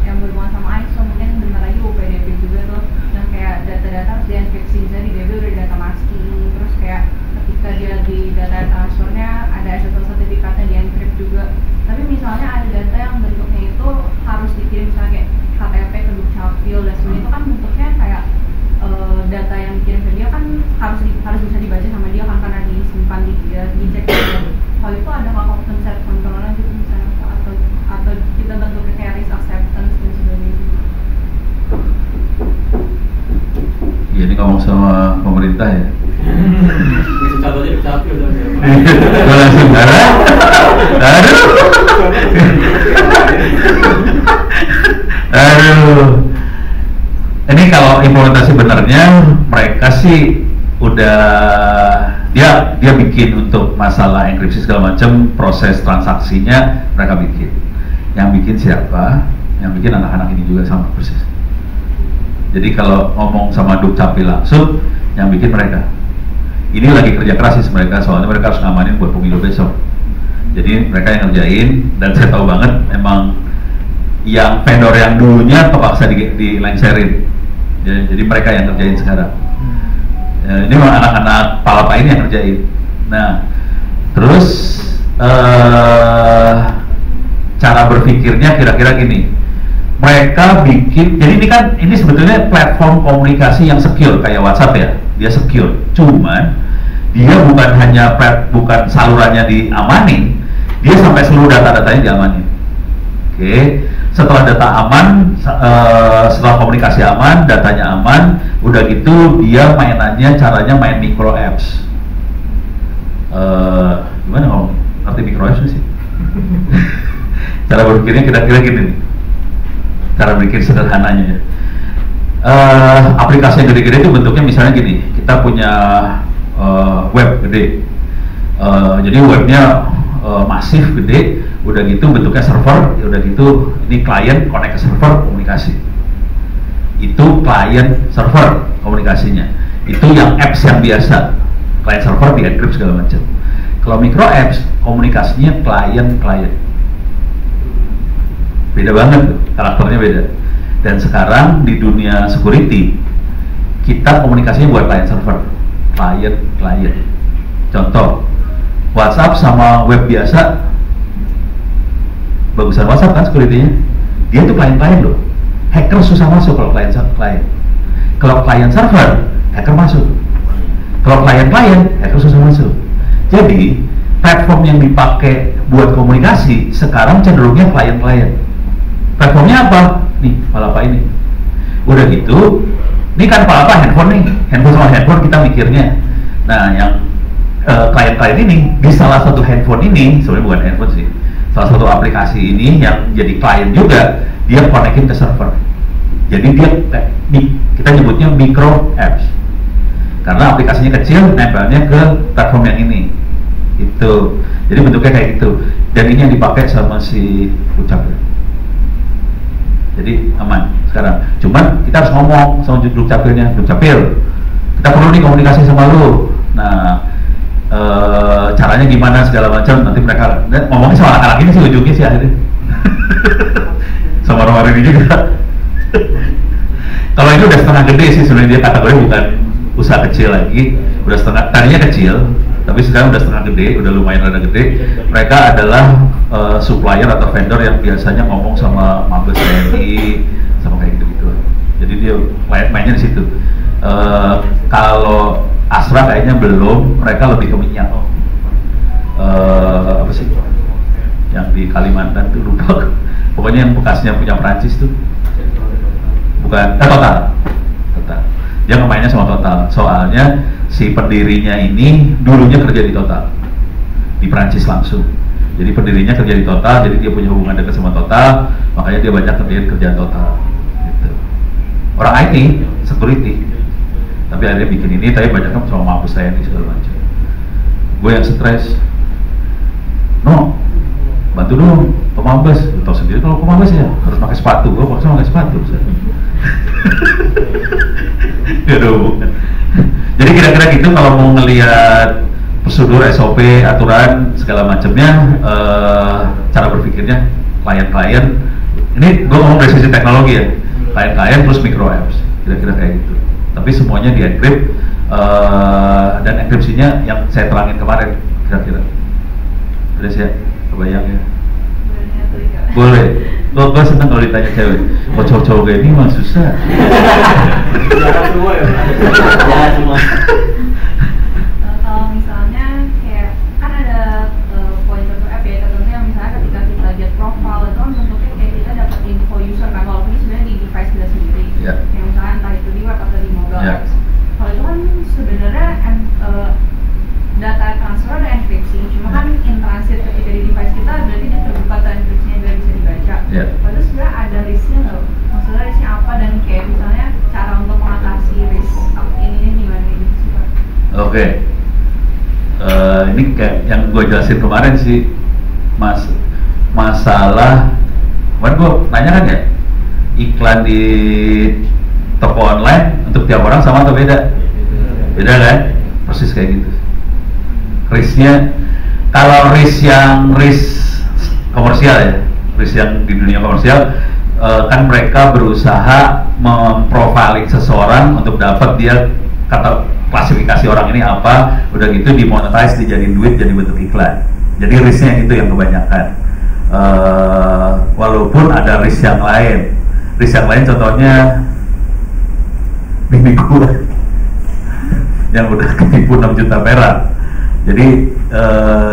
yang berhubungan sama ISO, mungkin bentar lagi UPDB juga tuh, yang kayak data-data harus dienkripsi, misalnya di DB udah di data masking, terus kayak ketika dia di data transfernya ada SSL sertifikatnya dienkrip juga. Tapi misalnya ada data yang bentuknya itu harus dikirim misalnya kayak KTP ke Dukcapil dan sebagainya, itu kan bentuknya kayak data yang dikirim ke dia kan harus bisa dibaca sama dia kan, karena disimpan di dia, dicek gitu. Kalau itu ada nggak konsep kontrolnya gitu misalnya, atau kita bentuknya kayak risk acceptance dan sebagainya gitu. Ya ini ngomong sama pemerintah ya. Contohnya Dukcapil dong. Gue langsung aduh. Ini kalau implementasi benernya mereka sih udah dia bikin untuk masalah enkripsi segala macam, proses transaksinya mereka bikin. Yang bikin siapa? Yang bikin anak-anak ini juga sama persis. Jadi kalau ngomong sama Dukcapil langsung, yang bikin mereka. Ini lagi kerja keras sih mereka, soalnya mereka harus ngamanin buat pemilu besok. Jadi mereka yang ngerjain, dan saya tahu banget emang yang vendor yang dulunya terpaksa dilengserin. Jadi mereka yang ngerjain sekarang. Ini memang anak-anak palapa ini yang ngerjain. Nah, terus cara berpikirnya kira-kira gini. Mereka bikin, jadi ini sebetulnya platform komunikasi yang secure kayak WhatsApp ya, dia secure. Cuman dia bukan hanya bukan salurannya diamanin, dia sampai seluruh data-datanya diamanin. Oke, setelah data aman, setelah komunikasi aman, datanya aman, udah gitu dia mainannya caranya main micro apps. Gimana kalau ngerti micro apps sih? Cara berpikirnya kira-kira gini nih. Cara berpikir sederhananya ya. Aplikasi yang gede-gede itu bentuknya misalnya gini, kita punya web gede, jadi webnya masif gede, udah gitu bentuknya server, udah gitu ini klien connect ke server komunikasi, itu klien server komunikasinya, itu yang apps yang biasa, klien server di encrypt segala macam. Kalau micro apps komunikasinya klien-klien, beda banget tuh, karakternya beda. Dan sekarang di dunia security kita komunikasinya buat klien server, klien. Contoh, WhatsApp sama web biasa, bagusan WhatsApp kan security-nya, dia tuh klien-klien loh. Hacker susah masuk kalau klien. Kalau klien server, hacker masuk. Kalau klien-klien, hacker susah masuk. Jadi platform yang dipakai buat komunikasi sekarang cenderungnya klien-klien. Platformnya apa? Nih, Palapa ini. Udah gitu, ini kan Palapa handphone nih, handphone sama handphone kita mikirnya. Nah, yang klien-klien ini di salah satu handphone ini, sebenarnya bukan handphone sih, salah satu aplikasi ini yang jadi klien juga, dia connectin ke server. Jadi dia kita nyebutnya micro apps. Karena aplikasinya kecil, nempelnya ke platform yang ini. Itu. Jadi bentuknya kayak gitu. Dan ini yang dipakai sama si Dukcapil. Jadi aman sekarang. Cuman kita harus ngomong sama Dukcapilnya, Dukcapil, kita perlu nih komunikasi sama lu. Nah, caranya gimana segala macam. Nanti mereka ngomongnya sama anak-anak ini sih ujungnya sih akhirnya. Sama orang-orang ini juga. Kalau ini udah setengah gede sih sebenarnya, dia kategori bukan usaha kecil lagi, udah setengah, tadinya kecil, tapi sekarang udah setengah gede, udah lumayan rada gede. Mereka adalah supplier atau vendor yang biasanya ngomong sama Mabes TNI, sama kayak gitu-gitu. Jadi dia mainnya di situ. Kalau Astra kayaknya belum, mereka lebih ke minyak. Apa sih? Yang di Kalimantan tuh lupa. Pokoknya yang bekasnya punya Prancis tuh. Bukan, Total. Dia ngemainnya sama Total. Soalnya si pendirinya ini dulunya kerja di Total, di Prancis langsung. Jadi pendirinya kerja di Total, jadi dia punya hubungan dekat sama Total, makanya dia banyak kerjaan Total. Gitu. Orang IT, security, tapi akhirnya bikin ini, tapi banyak kan sama Mabes TNI segala macam. Gue yang stres, no, bantu dong, Pak Mabes. Lu tau sendiri kalau Pak Mabes ya harus pakai sepatu, gue paksa pakai sepatu. Gak ada hubungan. Jadi kira-kira gitu kalau mau ngelihat prosedur, SOP, aturan segala macamnya, cara berpikirnya klien-klien. Ini gue ngomong dari sisi teknologi ya, klien-klien plus micro apps, kira-kira kayak gitu. Tapi semuanya di encrypt, dan enkripsinya yang saya terangin kemarin, kira-kira. Udah siap, kebayang ya? Boleh. Gue seneng kalau ditanya cewek. Kok cowok-cowok kayak ini mah susah. Jangan semua ya. Jangan semua. Kalau misalnya kayak kan ada poin satu app ya, contohnya misalnya ketika kita get profile itu kan bentuknya kayak kita dapat info user kan, walaupun ini sebenarnya di device kita sendiri. Yeah. Yang misalnya entah itu di web atau di mobile Yeah. apps. Kalau itu kan sebenarnya data transfer ada enkripsi, cuma kan in transit ketika di device kita berarti dia terbuka atau enkripsinya biar bisa dibaca. Yeah. Lalu sebenarnya ada risknya nggak? Maksudnya risknya apa, dan kayak misalnya cara untuk mengatasi risk ini gimana ini? Oke. Ini kayak yang gue jelasin kemarin sih, masalah. Kemarin gue nanya kan ya, iklan di toko online untuk tiap orang sama atau beda? Beda kan? Persis kayak gitu. Risknya, kalau risk komersial ya, risk yang di dunia komersial, kan mereka berusaha memprofiling seseorang untuk dapat dia kata klasifikasi orang ini apa, udah gitu dimonetize, dijadiin duit jadi bentuk iklan. Jadi risknya itu yang kebanyakan. Walaupun ada risk yang lain contohnya bini gue yang udah ketipu 6 juta perak. Jadi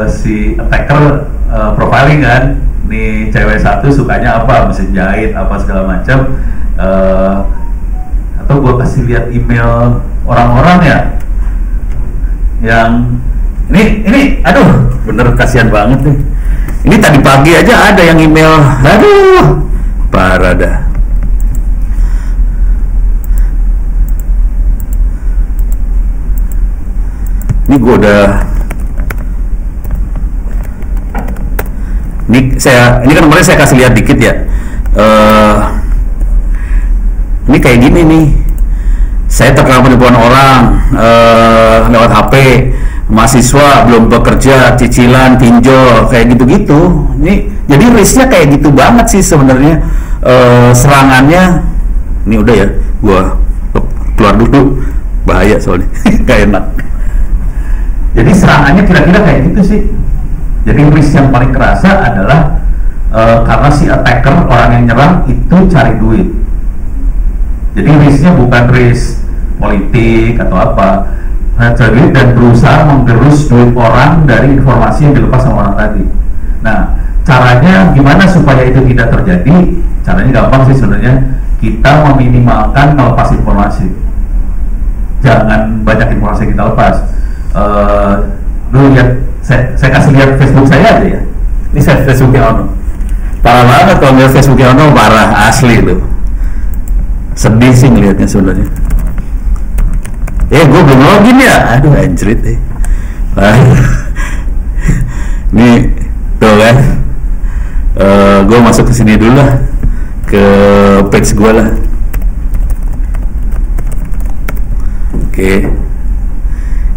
si attacker profiling kan, nih cewek satu sukanya apa, mesin jahit apa segala macam, atau gue kasih lihat email orang-orang ya yang ini aduh bener kasihan banget nih. Ini tadi pagi aja ada yang email, aduh parah dah. Ini gue udah, ini kan kemarin saya kasih lihat dikit ya. Ini kayak gini nih, saya terkena penipuan orang lewat HP, mahasiswa belum bekerja, cicilan, pinjol, kayak gitu-gitu. Ini jadi risknya kayak gitu banget sih sebenarnya. Serangannya, ini udah ya, gua keluar dulu, bahaya soalnya, gak enak. Jadi serangannya kira-kira kayak gitu sih. Jadi risk yang paling kerasa adalah karena si attacker, orang yang nyerang itu cari duit. Jadi risknya bukan risk politik atau apa, cari duit dan berusaha menggerus duit orang dari informasi yang dilepas sama orang tadi. Nah, caranya gimana supaya itu tidak terjadi? Caranya gampang sih sebenarnya, kita meminimalkan melepas informasi. Jangan banyak informasi yang kita lepas. Lu lihat, saya kasih lihat Facebook saya aja ya. Ini saya Facebooknya Ono. Parah banget kalau ngeliat Facebooknya Ono, parah asli tuh. Sedih sih ngelihatnya sebenarnya. Gue belum login ya. Aduh anjrit Nih tuh kan. Gue masuk ke sini dulu lah, ke page gue lah. Oke.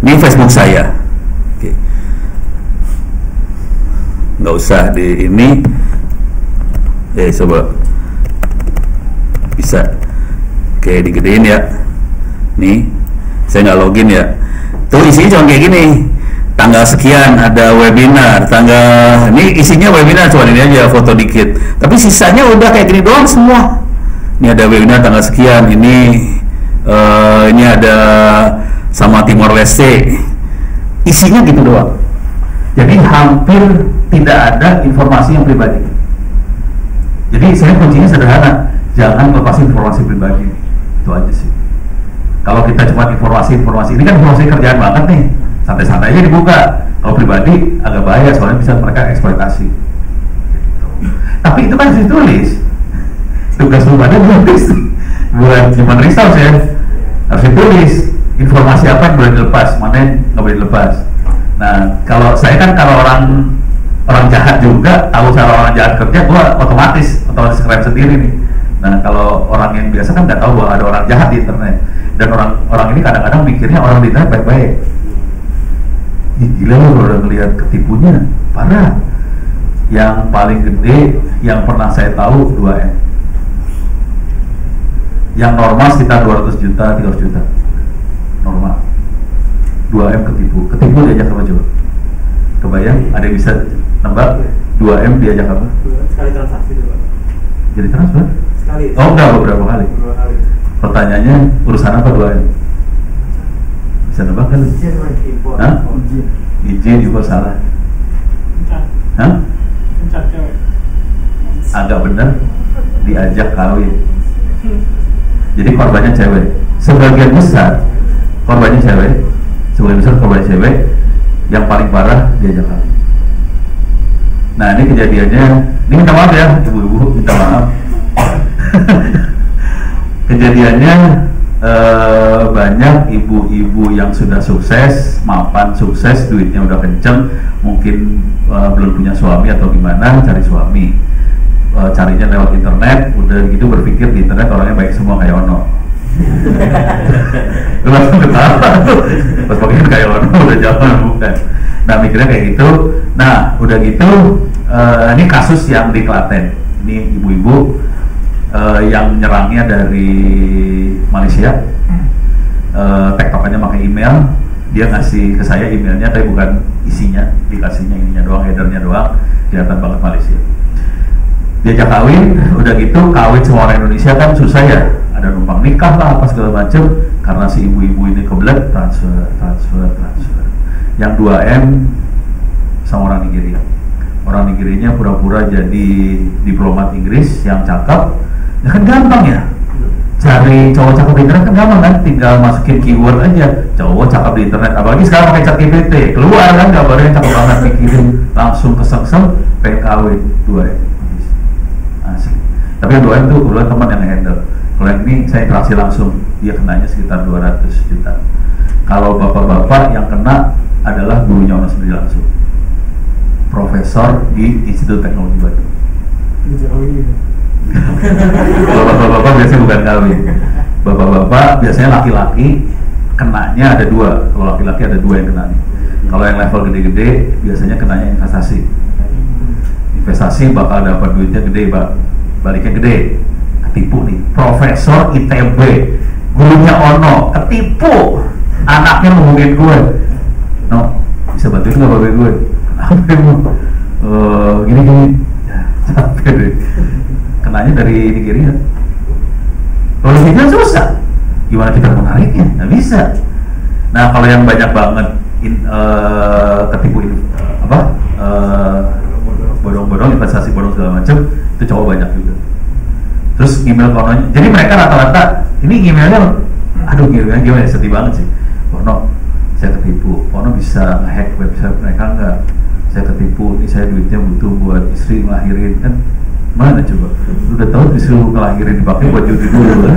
Ini Facebook saya. Nggak usah di ini, coba bisa kayak digedein ya. Nih saya nggak login ya, tuh isinya cuma kayak gini, tanggal sekian ada webinar, ini isinya webinar cuma ini aja, foto dikit, tapi sisanya udah kayak gini doang semua. Ini ada webinar tanggal sekian, ini ada sama Timor Leste, isinya gitu doang. Jadi hampir tidak ada informasi yang pribadi. Jadi saya kuncinya sederhana, jangan lepas informasi pribadi. Itu aja sih. Kalau kita cuma informasi ini kan informasi kerjaan banget nih, santai-santai aja dibuka. Kalau pribadi agak bahaya, soalnya bisa mereka eksploitasi. Gitu. Tapi itu kan harus ditulis. Tugas lu pada tulis, bukan cuma resource ya. Harus ditulis informasi apa yang boleh dilepas, mana yang nggak boleh dilepas. Nah, kalau saya kan kalau orang jahat juga tahu cara orang jahat kerja, gua otomatis keren sendiri nih. Nah, kalau orang yang biasa kan nggak tahu bahwa ada orang jahat di internet, dan orang ini kadang-kadang mikirnya orang di internet baik-baik. Gila lu udah ngelihat ketipunya, parah. Yang paling gede yang pernah saya tahu 2M. Yang normal sekitar 200 juta, 300 juta. Normal. 2M ketipu diajak apa coba? Kebayang? Ada yang bisa nembak? 2M diajak apa? Sekali transaksi itu Pak. Jadi transfer? Sekali. Oh enggak, beberapa kali? Beberapa kali. Pertanyaannya, urusan apa 2M? Bisa nembak kan? Izin impor. Hah? Izin juga salah. Hah? Agak benar, diajak kawin. Jadi korbannya cewek. Sebagian besar korbannya cewek. Yang paling parah diajak kawin. Nah, ini kejadiannya, ini minta maaf ya ibu-ibu, minta maaf. Kejadiannya banyak ibu-ibu yang sudah sukses, mapan sukses, duitnya udah kenceng, mungkin belum punya suami atau gimana, cari suami, carinya lewat internet, udah gitu berpikir di internet orangnya baik semua kayak Ono. Lu langsung ketawa tuh, pas pakai kayak Ono udah jalan bukan. Nah, mikirnya kayak gitu. Nah, udah gitu, ini kasus yang di Klaten. Ini ibu-ibu yang nyerangnya dari Malaysia, tektokannya pakai email. Dia ngasih ke saya emailnya, tapi bukan isinya, dikasihnya ininya doang, headernya doang, kelihatan banget Malaysia. Diajak kawin, udah gitu kawin semua orang Indonesia kan susah ya, ada numpang nikah lah apa segala macam, karena si ibu-ibu ini kebelet transfer. Yang 2M sama orang Nigeria. Orang Nigerianya pura-pura jadi diplomat Inggris yang cakep, ya kan gampang ya. Cari cowok cakep di internet kan gampang kan, tinggal masukin keyword aja, cowok cakep di internet, apalagi sekarang pakai ChatGPT, keluar kan gambarnya cakep banget, dikirim langsung kesengsem, pengen kawin 2M. Asik. Tapi yang 2M tuh kebetulan teman yang handle. Kalau yang ini saya interaksi langsung, dia kenanya sekitar 200 juta. Kalau bapak-bapak yang kena adalah gurunya Ono sendiri langsung, profesor di Institut Teknologi Bandung. Kalau bapak-bapak biasanya bukan kawin. Bapak-bapak biasanya laki-laki kenanya ada 2. Kalau laki-laki ada 2 yang kena nih. Kalau yang level gede-gede biasanya kenanya investasi. Investasi bakal dapat duitnya gede, baliknya gede. Ketipu nih. Profesor ITB, gurunya Ono, ketipu. Anaknya ngomongin gue, no, bisa bantuin nggak bapak gue? Apa emang? Gini-gini, ya, capek deh. Kenanya dari Nigeria. Kalau Nigeria susah, gimana kita menariknya? Nggak bisa. Nah kalau yang banyak banget ketipu ini bodong-bodong, investasi bodong segala macam, itu cowok banyak juga. Terus email kononya, jadi mereka rata-rata ini emailnya, aduh gimana sedih banget sih. Ono, saya ketipu. Ono bisa nge-hack website mereka enggak? Saya ketipu, ini saya duitnya butuh buat istri ngelahirin, kan mana coba? Udah tahu disuruh ngelahirin dipakai buat judi dulu.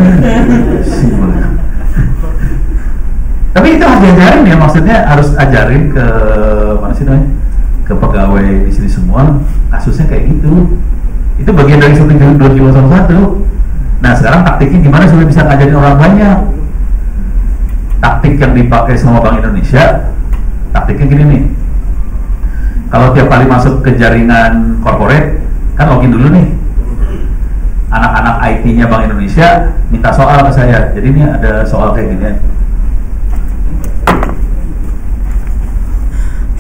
Tapi itu harus diajarin ya, maksudnya harus ajarin ke mana sih namanya? Ke pegawai di sini semua, kasusnya kayak gitu. Itu bagian dari strategi 2021. Nah sekarang taktiknya gimana supaya bisa ngajarin orang banyak? Taktik yang dipakai sama Bank Indonesia, taktiknya gini nih. Kalau tiap kali masuk ke jaringan corporate, kan login dulu nih. Anak-anak IT-nya Bank Indonesia minta soal ke saya. Jadi ini ada soal kayak gini.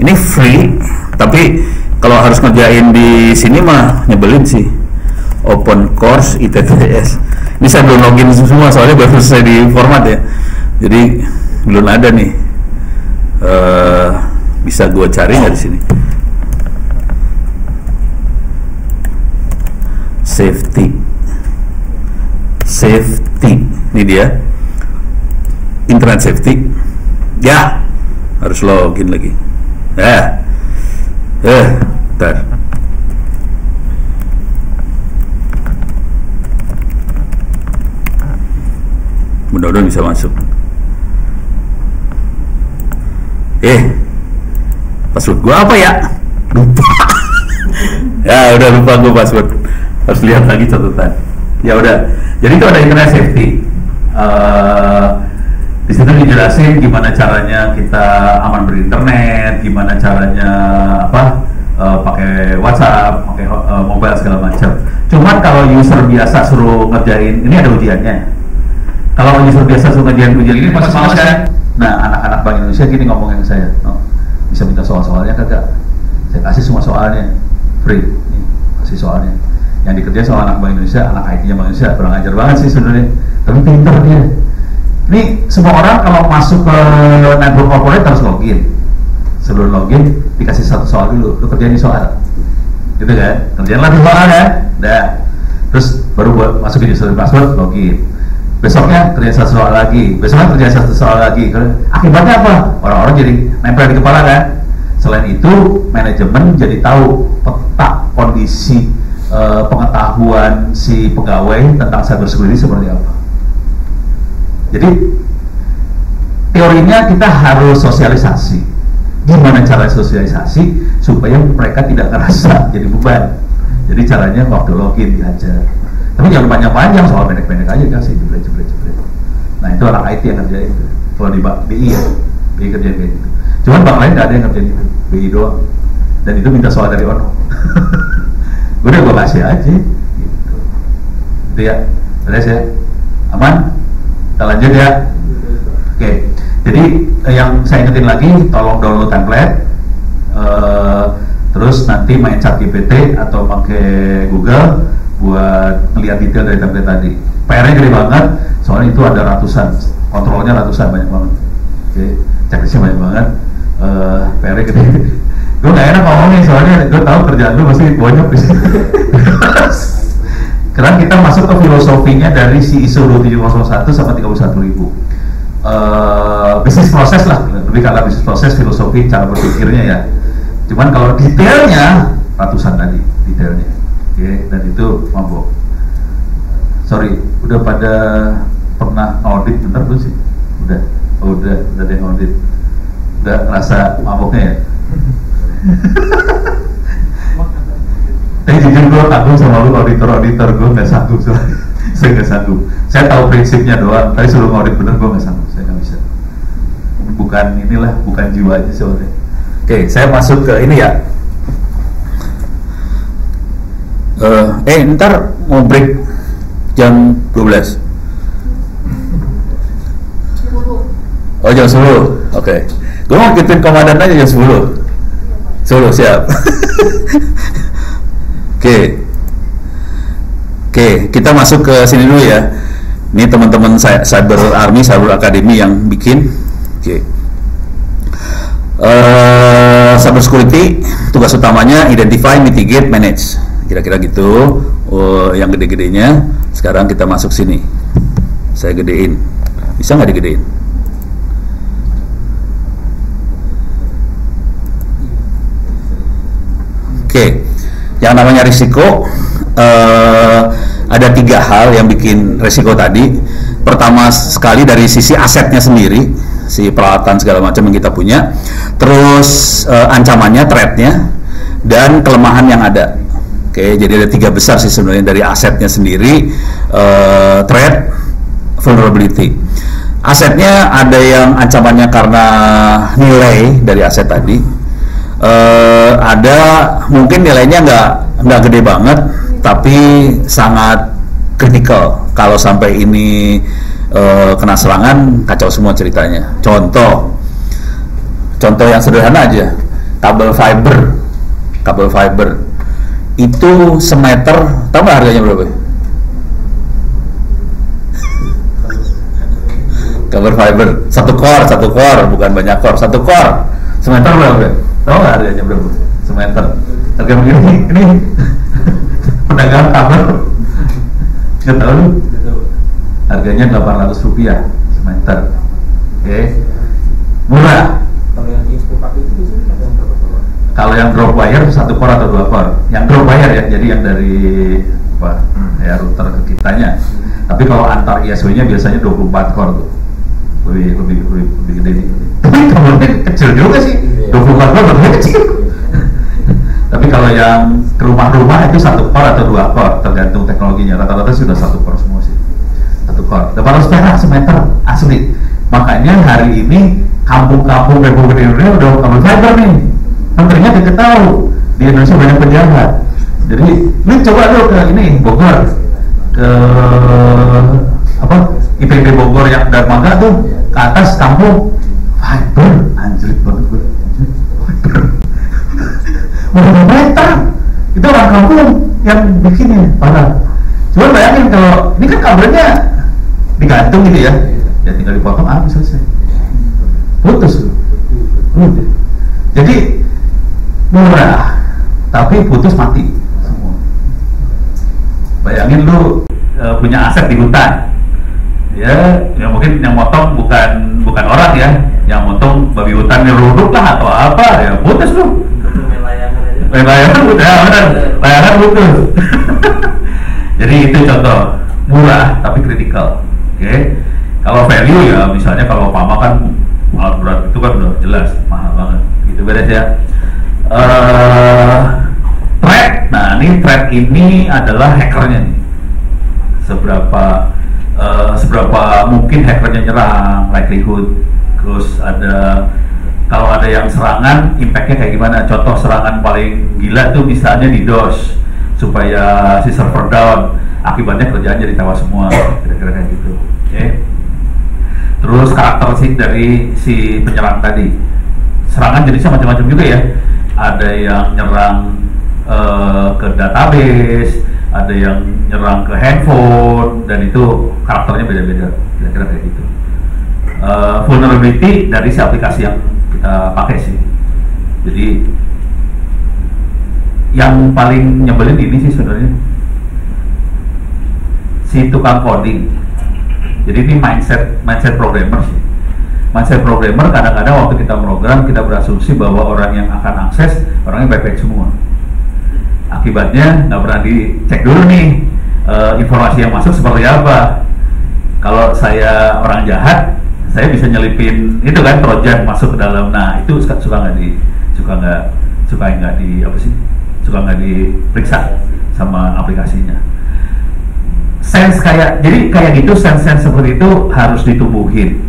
Ini free, tapi kalau harus ngerjain di sini mah nyebelin sih. Open course ITTS. Ini saya belum login semua soalnya baru selesai di format ya. Jadi belum ada nih. Bisa gue cari nggak di sini? Safety. Ini dia. Internet safety. Ya, harus login lagi. Bentar. Mudah-mudahan bisa masuk. Password gua apa ya? Lupa. Ya udah lupa gua password. Harus lihat lagi catatan. Ya udah. Jadi itu ada internet safety. Di situ dijelasin gimana caranya kita aman berinternet, gimana caranya pakai WhatsApp, pakai mobile segala macam. Cuman kalau user biasa suruh ngerjain, ini ada ujiannya. Kalau user biasa suruh ngerjain ujian ini pas males kan? Nah, anak-anak Bank Indonesia gini ngomongin ke saya, bisa minta soal-soalnya kagak? Saya kasih semua soalnya, free. Nih, kasih soalnya. Yang dikerjain sama anak Bank Indonesia, anak IT-nya Bank Indonesia, kurang ajar banget sih sebenarnya. Tapi pintar dia. Ini semua orang kalau masuk ke network corporate harus login. Sebelum login dikasih satu soal dulu, lu kerjain di soal, gitu kan? Kerjain lagi soal kan? Dah. Terus baru buat masukin username password, login. Besoknya kerjain satu soal lagi, besoknya kerjain satu soal lagi. Akibatnya apa? Orang-orang jadi nempel di kepala kan? Selain itu, manajemen jadi tahu peta kondisi pengetahuan si pegawai tentang cybersecurity seperti apa. Jadi teorinya kita harus sosialisasi. Gimana cara sosialisasi supaya mereka tidak ngerasa jadi beban? Jadi caranya waktu login diajar. Tapi jangan panjang-panjang, soal pendek-pendek aja kasih jebret. Nah itu anak IT yang kerjain itu. Kalau di BI ya, BI kerjain kayak gitu. Cuman bank lain nggak ada yang kerjain itu, BI doang. Dan itu minta soal dari Ono. Udah gue kasih aja gitu. Itu ya, beres ya, aman. Kita lanjut ya. Oke. Jadi yang saya ingetin lagi, tolong download template. Terus nanti main ChatGPT atau pakai Google buat melihat detail dari template tadi. PR-nya gede banget, soalnya itu ada ratusan, kontrolnya ratusan, banyak banget. Oke, checklistnya banyak banget, PR-nya gede. Gue gak enak ngomongin soalnya gue tahu kerjaan lu pasti banyak di sini. Karena kita masuk ke filosofinya dari si ISO 27001 sama 31.000. Bisnis proses lah, lebih karena bisnis proses, filosofi, cara berpikirnya ya. Cuman kalau detailnya ratusan tadi detailnya. Oke, dan itu mabok. Sorry, udah pada pernah audit bener belum sih? Udah ada yang audit. Udah ngerasa maboknya ya? Tapi jujur gue kagum sama lu auditor gue nggak sanggup soalnya. Saya nggak sanggup. Saya tahu prinsipnya doang, tapi suruh audit bener gue nggak sanggup. Saya nggak bisa. Bukan inilah, bukan jiwanya soalnya. Oke, saya masuk ke ini ya. Ntar mau break jam 12. Oh jam 10. Oke. Gue mau ngikutin komandan aja jam 10. 10 siap. Oke, kita masuk ke sini dulu ya. Ini teman-teman Cyber Army, Cyber Academy yang bikin. Oke. Cyber security tugas utamanya identify, mitigate, manage. Kira-kira gitu. Yang gede-gedenya. Sekarang kita masuk sini. Saya gedein. Bisa nggak digedein? Oke. Yang namanya risiko, ada 3 hal yang bikin risiko tadi. Pertama sekali dari sisi asetnya sendiri, si peralatan segala macam yang kita punya. Terus ancamannya, threat-nya, dan kelemahan yang ada. Oke, jadi ada 3 besar sih sebenarnya dari asetnya sendiri, threat, vulnerability. Asetnya ada yang ancamannya karena nilai dari aset tadi. Ada mungkin nilainya nggak gede banget, tapi sangat kritikal. Kalau sampai ini kena serangan, kacau semua ceritanya. Contoh yang sederhana aja, kabel fiber itu semeter, tahu nggak harganya berapa? Kabel fiber satu core, bukan banyak core, satu core semeter berapa? Tahu nggak harganya berapa? Semeter. Harga begini, ini pedagang kabel. Nggak tahu lu? Harganya Rp800 semeter. Oke. Murah. Kalau yang diistipak itu biasanya ada yang berapa? Kalau yang drop wire 1 core atau 2 core. Yang drop wire ya, jadi yang dari apa? Ya router ke kitanya. Tapi kalau antar ISW-nya biasanya 24 core tuh. Lebih gede nih. Tapi kabelnya kecil juga sih. 24 core lebih kecil. Tapi kalau yang ke rumah-rumah itu 1 core atau 2 core, tergantung teknologinya. Rata-rata sudah 1 core semua sih. 1 core. Rp800 semeter asli. Makanya hari ini kampung-kampung Republik Indonesia udah kabel fiber nih. Kan ternyata kita tahu di Indonesia banyak penjahat. Jadi lu coba lu ke ini Bogor, ke apa IPB Bogor yang Darmaga tuh ke atas kampung fiber, anjrit banget gue. Fiber meter itu orang kampung yang bikinnya parah. Coba bayangin kalau ini kan kabelnya digantung gitu ya, ya tinggal dipotong habis selesai, putus udah. Jadi murah tapi putus mati semua. Bayangin lu punya aset di hutan ya mungkin yang motong bukan orang ya, yang motong babi hutan nyeruduk lah atau apa ya, putus lu. Layangan udah benar, layangan putus. Jadi itu contoh murah tapi kritikal. Oke. Kalau value ya misalnya kalau Pama kan alat berat itu kan udah jelas mahal banget gitu, beres ya. Threat, nah ini threat ini adalah hackernya nih. Seberapa mungkin hackernya nyerang, likelihood. Terus ada kalau ada yang serangan, impactnya kayak gimana? Contoh serangan paling gila tuh misalnya di DOS supaya si server down, akibatnya kerjaan jadi tawa semua, kira-kira kayak gitu. Oke. Terus karakteristik dari si penyerang tadi, serangan jenisnya macam-macam juga ya. Ada yang nyerang ke database, ada yang nyerang ke handphone, dan itu karakternya beda-beda, kira-kira kayak gitu. Vulnerability dari si aplikasi yang kita pakai sih. Jadi yang paling nyebelin ini sih sebenarnya si tukang coding. Jadi ini mindset programmer sih. Mindset programmer kadang-kadang waktu kita program, kita berasumsi bahwa orang yang akan akses orangnya baik-baik semua. Akibatnya nggak pernah dicek dulu nih informasi yang masuk seperti apa. Kalau saya orang jahat, saya bisa nyelipin itu kan, trojan masuk ke dalam. Nah itu suka nggak diperiksa sama aplikasinya. Sense jadi kayak gitu, sense seperti itu harus ditumbuhin.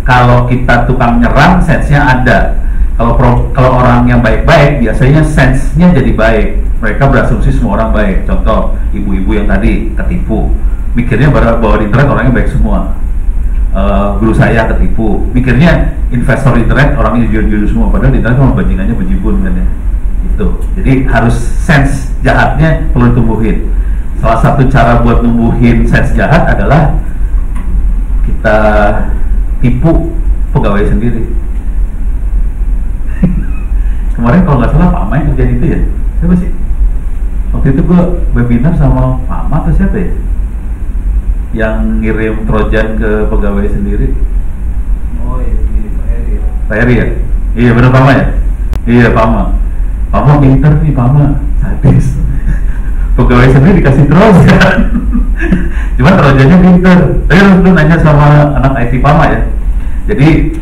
Kalau kita tukang nyerang, sense-nya ada. Kalau orang yang baik-baik, biasanya sense-nya jadi baik. Mereka berasumsi semua orang baik. Contoh, ibu-ibu yang tadi ketipu, mikirnya bahwa di internet orangnya baik semua. Guru saya ketipu, mikirnya investor di internet orangnya jujur semua. Padahal di internet cuma bajingannya bejibun kan ya. Itu. Jadi harus sense jahatnya perlu ditumbuhin. Salah satu cara buat numbuhin sense jahat adalah kita tipu pegawai sendiri. Kemarin kalau nggak salah Pak Mai kerjaan itu ya, siapa sih? Waktu itu gue webinar sama Pak Ma atau siapa ya, yang ngirim trojan ke pegawai sendiri. Oh iya, Pak Eri ya? Iya benar Pak Ma ya? Iya Pak Ma. Pak Ma pinter nih, Pak Ma sadis. Pegawai sendiri dikasih trojan. Cuma trojannya pinter. Tapi lu nanya sama anak IT Pama ya. Jadi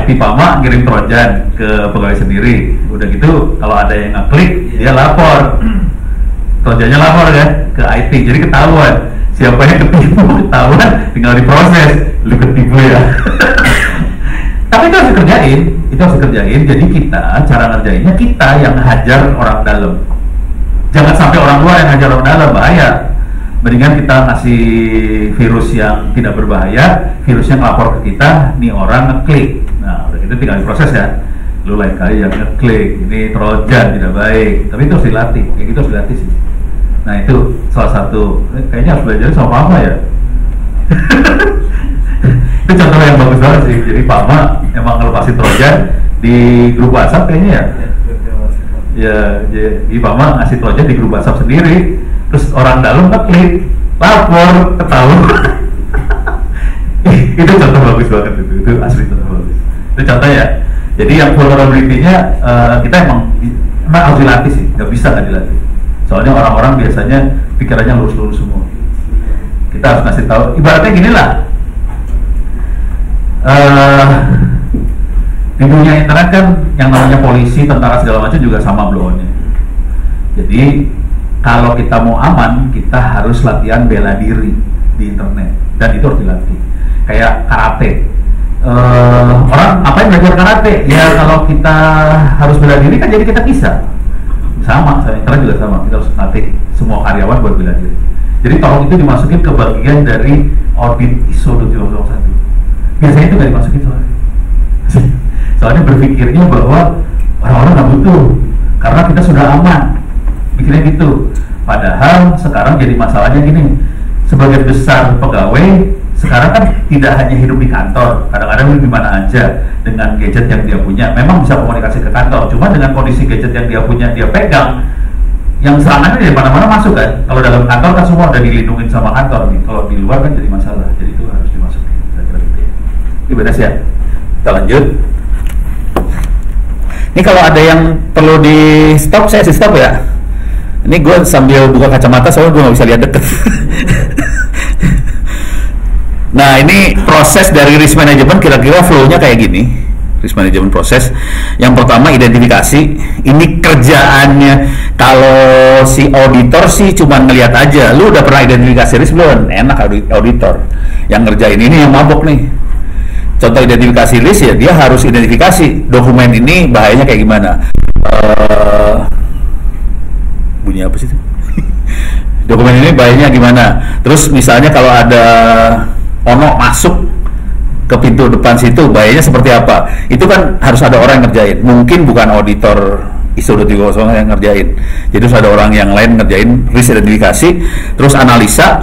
IT Pama ngirim trojan ke pegawai sendiri. Udah gitu kalau ada yang ngeklik, dia lapor. Trojannya lapor ya ke IT. Jadi ketahuan siapa yang ketipu, ketahuan, tinggal diproses. Lu ketipu ya. Tapi itu harus dikerjain. Jadi cara ngerjainnya kita yang hajar orang dalam. Jangan sampai orang luar yang hajar orang dalam, bahaya. Mendingan kita ngasih virus yang tidak berbahaya, virusnya ngelapor ke kita, nih orang ngeklik. Nah, udah gitu tinggal diproses ya. Lu lain kali yang ngeklik, ini trojan tidak baik. Tapi itu harus dilatih, kayak gitu harus dilatih sih. Nah itu salah satu, kayaknya harus belajar sama Pama ya. Itu contoh yang bagus banget sih. Jadi Pama emang ngelepasin trojan di grup WhatsApp kayaknya ya. Ya, jadi Pama ngasih trojan di grup WhatsApp sendiri. Terus orang dalam klik, lapor, ketahuan. Itu contoh bagus banget itu asli contoh bagus. Itu contoh ya. Jadi yang vulnerability-nya kita emang harus dilatih sih, nggak bisa nggak dilatih. Soalnya orang-orang biasanya pikirannya lurus-lurus semua. Kita harus ngasih tahu. Ibaratnya gini lah. Di dunia internet kan yang namanya polisi, tentara segala macam juga sama blow-nya. Jadi kalau kita mau aman, kita harus latihan bela diri di internet, dan itu harus dilatih. Kayak karate. Orang ngapain belajar karate? Ya kalau kita harus bela diri kan jadi kita bisa. Sama internet juga sama. Kita harus latih semua karyawan buat bela diri. Jadi tolong itu dimasukin ke bagian dari audit ISO 27001. Biasanya itu nggak dimasukin soalnya berpikirnya bahwa orang-orang nggak butuh karena kita sudah aman. Pikirnya gitu. Padahal sekarang jadi masalahnya gini, sebagian besar pegawai sekarang kan tidak hanya hidup di kantor, kadang-kadang di mana aja dengan gadget yang dia punya. Memang bisa komunikasi ke kantor, cuma dengan kondisi gadget yang dia punya, dia pegang, yang serangannya dari mana-mana masuk kan. Kalau dalam kantor kan semua udah dilindungin sama kantor nih. Kalau di luar kan jadi masalah. Jadi itu harus dimasukin. Kira-kira gitu ya. Ini beres ya. Kita lanjut. Ini kalau ada yang perlu di stop, saya sih stop ya. Ini gue sambil buka kacamata soalnya gue nggak bisa lihat deket. Nah ini proses dari risk management kira-kira flow-nya kayak gini. Risk management proses. Yang pertama identifikasi. Ini kerjaannya. Kalau si auditor sih cuma ngeliat aja. Lu udah pernah identifikasi risk belum? Enak auditor. Yang ngerjain ini yang mabok nih. Contoh identifikasi risk ya, dia harus identifikasi dokumen ini bahayanya kayak gimana. Bunyi apa sih itu? Dokumen ini bahayanya gimana. Terus misalnya kalau ada ono masuk ke pintu depan situ, bahayanya seperti apa. Itu kan harus ada orang yang ngerjain. Mungkin bukan auditor ISO 23001 yang ngerjain. Jadi terus ada orang yang lain ngerjain risk identifikasi, terus analisa,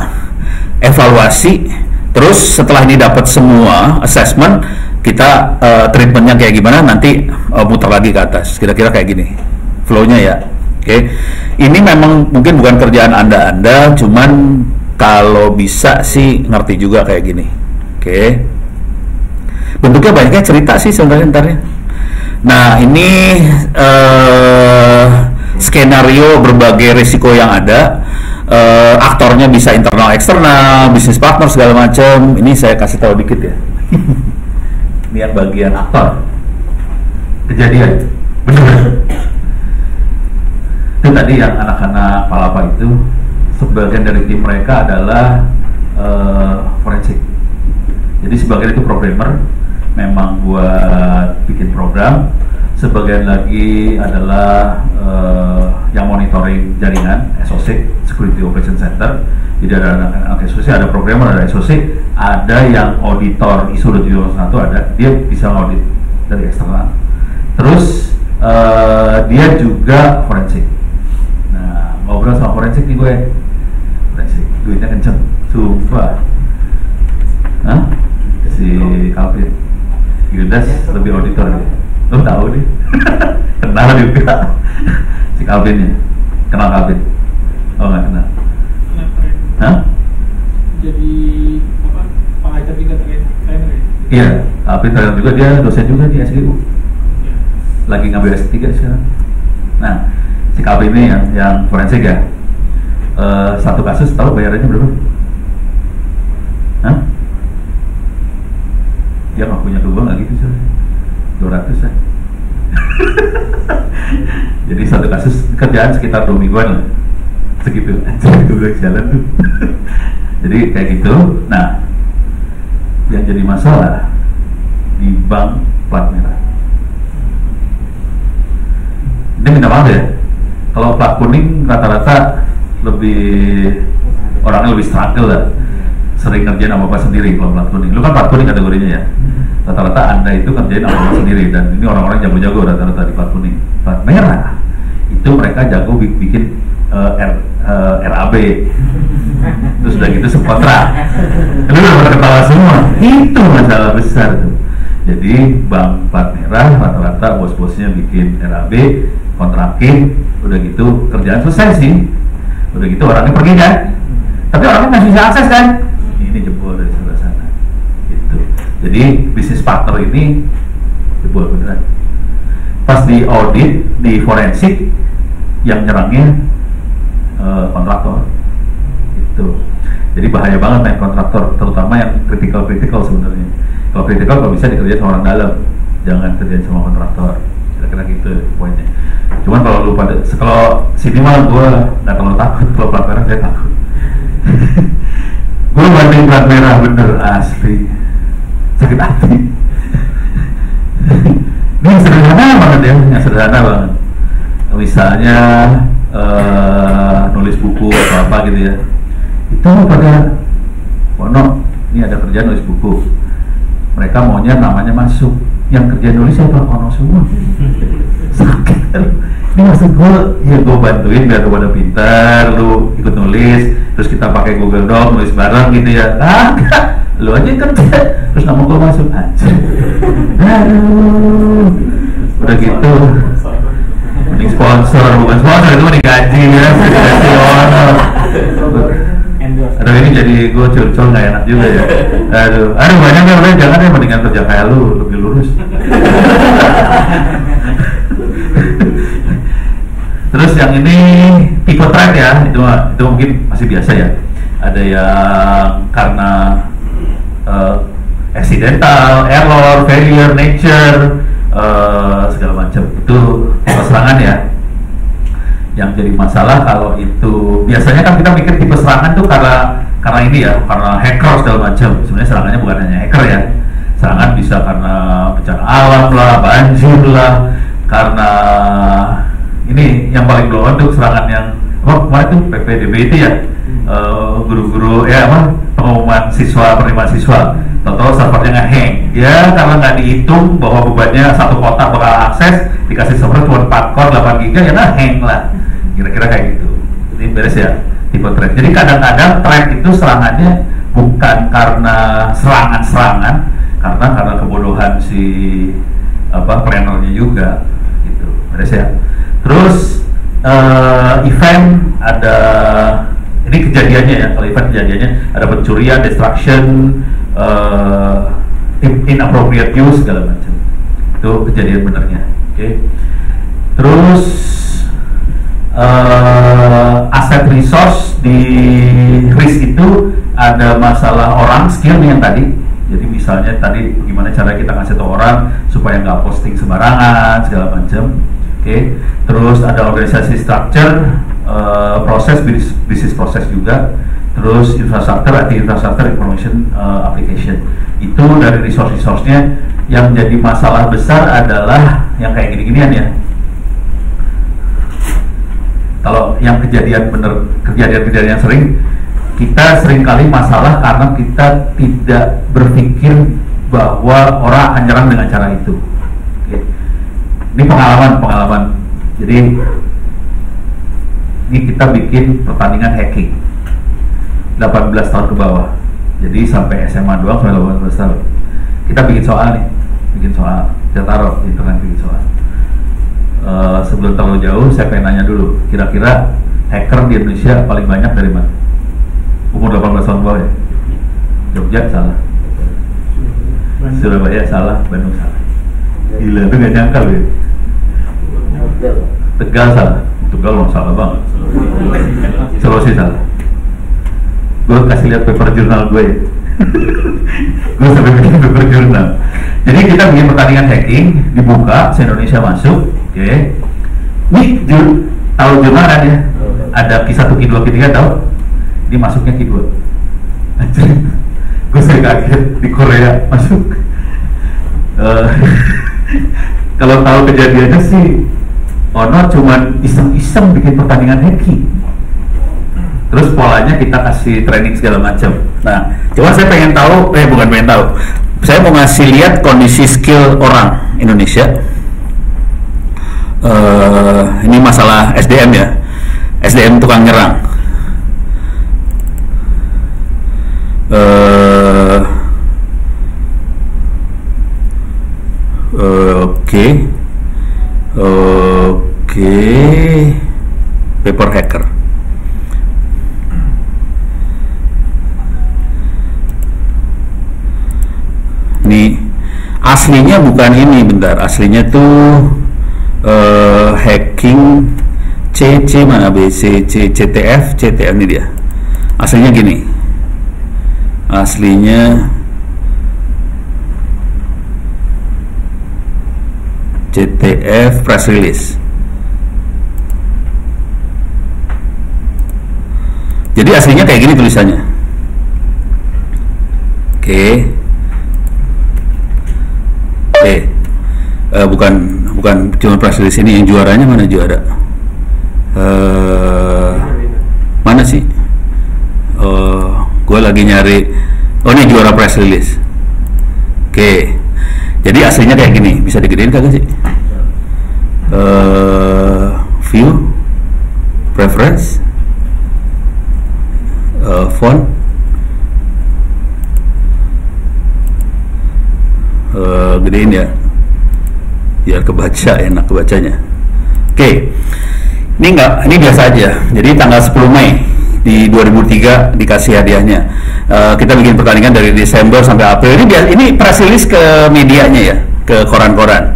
evaluasi, terus setelah ini dapat semua assessment, kita treatmentnya kayak gimana, nanti putar lagi ke atas. Kira-kira kayak gini flow-nya ya. Oke. Ini memang mungkin bukan kerjaan Anda, cuman kalau bisa sih ngerti juga kayak gini. Oke. Bentuknya banyaknya cerita sih sebenarnya ntarnya. Nah, ini skenario berbagai risiko yang ada. Aktornya bisa internal, eksternal, bisnis partner segala macam. Ini saya kasih tahu dikit ya. Ini yang bagian aktor. Kejadian. Benar. Itu tadi yang anak-anak Palapa itu, sebagian dari tim mereka adalah forensik. Jadi sebagian itu programmer, memang buat bikin program. Sebagian lagi adalah yang monitoring jaringan, SOC, Security Operation Center. Jadi ada anak SOC, ada programmer, ada SOC, ada yang auditor ISO 27001, ada, dia bisa audit dari eksternal. Terus dia juga forensik. Nah, ngobrol sama forensik nih gue, forensik, duitnya kenceng, sumpah. Hah? Si Calvin Yudas lebih auditor dia. Lo tahu nih, kenal juga si Calvin ya, kenal Calvin? Oh nggak kenal? Hah? Jadi apa? Pengajar juga trainer ya? Iya, Calvin trainer juga, dia dosen juga di SGU. Lagi ngambil S3 sekarang. Nah, si Calvin ini yang forensik ya. Satu kasus tahu bayarannya berapa? Hah? Dia nggak punya uang nggak gitu sih. 200 ya. Jadi satu kasus kerjaan sekitar 2 mingguan lah, segitu aja gue jalan tuh. Jadi kayak gitu. Nah, yang jadi masalah di bank plat merah. Ini minta maaf ya, kalau plat kuning rata-rata orangnya lebih struggle lah, sering ngerjain apa-apa sendiri. Kalau plat kuning, lu kan plat kuning kategorinya ya, rata-rata Anda itu kerjain apa-apa sendiri, dan ini orang-orang jago-jago rata-rata di plat kuning. Plat merah itu mereka jago bikin RAB, terus udah gitu subkontrak. Lu udah ketawa semua, itu masalah besar tuh. Jadi bank plat merah rata-rata bos-bosnya bikin RAB, kontrakin, udah gitu kerjaan selesai sih, udah gitu orangnya pergi kan, tapi orangnya masih bisa akses kan, ini jebol dari sebelah sana gitu. Jadi bisnis partner ini jebol beneran. Pas di audit, di forensik, yang nyerangnya kontraktor itu. Jadi bahaya banget main kontraktor, terutama yang kritikal sebenarnya. Kalau kritikal kalau bisa dikerjain sama orang dalam, jangan kerjain sama kontraktor. Kira-kira gitu poinnya. Cuman kalau lu pada, kalau sini mah gue nggak terlalu takut. Kalau plat merah saya takut. Gue banding plat merah bener asli, sakit hati. Ini yang sederhana banget ya, yang sederhana banget. Misalnya nulis buku atau apa gitu ya, itu pada Wono, ini ada kerjaan nulis buku, mereka maunya namanya masuk, yang kerja nulis siapa? Ono semua. Sakit. Ini maksud gue, ya gue bantuin biar pada pintar, lu ikut nulis, terus kita pakai Google Doc nulis bareng gitu ya. Lu aja kerja, terus nama gue masuk aja. Aduh, udah gitu. Mending sponsor, bukan sponsor, itu mending gaji ya, gaji orang. Aduh, ini jadi gue curcol nggak enak juga ya. Aduh banyak ya, udah jangan ya, mendingan kerja kayak lu, lebih lurus. Terus yang ini tipe track ya, itu mungkin masih biasa ya. Ada yang karena accidental, error, failure, nature, segala macam, itu serangan ya. Yang jadi masalah kalau itu biasanya kan kita mikir tipe serangan tuh karena ini ya, karena hacker segala macam. Sebenarnya serangannya bukan hanya hacker ya. Serangan bisa karena bencana alam lah, banjir lah, karena ini yang paling blow on tuh serangan yang kemarin tuh PPDB itu ya, guru-guru ya apa pengumuman siswa, penerimaan siswa, total servernya nge-hang ya, karena nggak dihitung bahwa bebannya satu kotak bakal akses, dikasih server cuma 4 core 8 GB ya nge-hang lah, kira-kira kayak gitu. Ini beres ya tipe threat. Jadi kadang-kadang threat itu serangannya bukan karena serangan-serangan, karena kebodohan si plannernya juga gitu. Beres ya. Terus event ada, ini kejadiannya ya, kalau event kejadiannya ada pencurian, destruction, inappropriate use segala macam. Itu kejadian benernya. Oke. Terus aset resource di risk itu ada masalah orang, skill nih yang tadi. Jadi misalnya tadi gimana cara kita ngasih tahu orang supaya nggak posting sembarangan segala macam. Oke. Terus ada organisasi structure, proses bisnis proses juga. Terus infrastruktur, IT infrastruktur, information application. Itu dari resource-nya yang jadi masalah besar adalah yang kayak gini-ginian ya. Kalau yang kejadian sering, kita seringkali masalah karena kita tidak berpikir bahwa orang akan nyerang dengan cara itu. Oke. Ini pengalaman. Jadi ini kita bikin pertandingan hacking 18 tahun ke bawah. Jadi sampai SMA doang sampai 18 tahun. Kita bikin soal. Kita taruh di internet bikin soal. Sebelum terlalu jauh, saya pengen nanya dulu, kira-kira hacker di Indonesia paling banyak dari mana? Umur 18 tahun bawah ya? Jogja salah, Surabaya salah, Bandung salah. Gila, itu gak nyangka ya. Tegal salah, Tegal salah banget. Sulawesi salah. Gue kasih lihat paper jurnal gue ya. Gue sampai bikin paper jurnal. Jadi kita bikin pertandingan hacking, dibuka, se-Indonesia masuk. Oke. Nih, tahu jurnal kan ya? Ada Q1, Q2, Q3 tahu? Ini masuknya Q2. Anjir. Gue sering kaget di Korea masuk. Kalau tahu kejadiannya sih Ono cuman iseng-iseng bikin pertandingan hacking. Terus polanya kita kasih training segala macam. Nah, cuma saya pengen tahu, bukan pengen tahu. Saya mau ngasih lihat kondisi skill orang Indonesia. Ini masalah SDM ya. SDM tukang nyerang. Oke. Paper hacker. Nih, aslinya bukan ini, bentar. Aslinya tuh hacking CC mana BC CTF ini dia. Aslinya gini. Aslinya CTF press release. Jadi aslinya kayak gini tulisannya. Oke. Bukan cuma press release ini, yang juaranya mana juara? Mana sih? Gue lagi nyari. Oh, ini juara press release. Oke. Jadi aslinya kayak gini. Bisa digedein kagak sih? View, preference, font, gedein ya, biar kebaca, enak kebacanya. Oke. Ini biasa aja. Jadi tanggal 10 Mei di 2003 dikasih hadiahnya. Kita bikin pertandingan dari Desember sampai April. Ini press release ke medianya ya, ke koran-koran.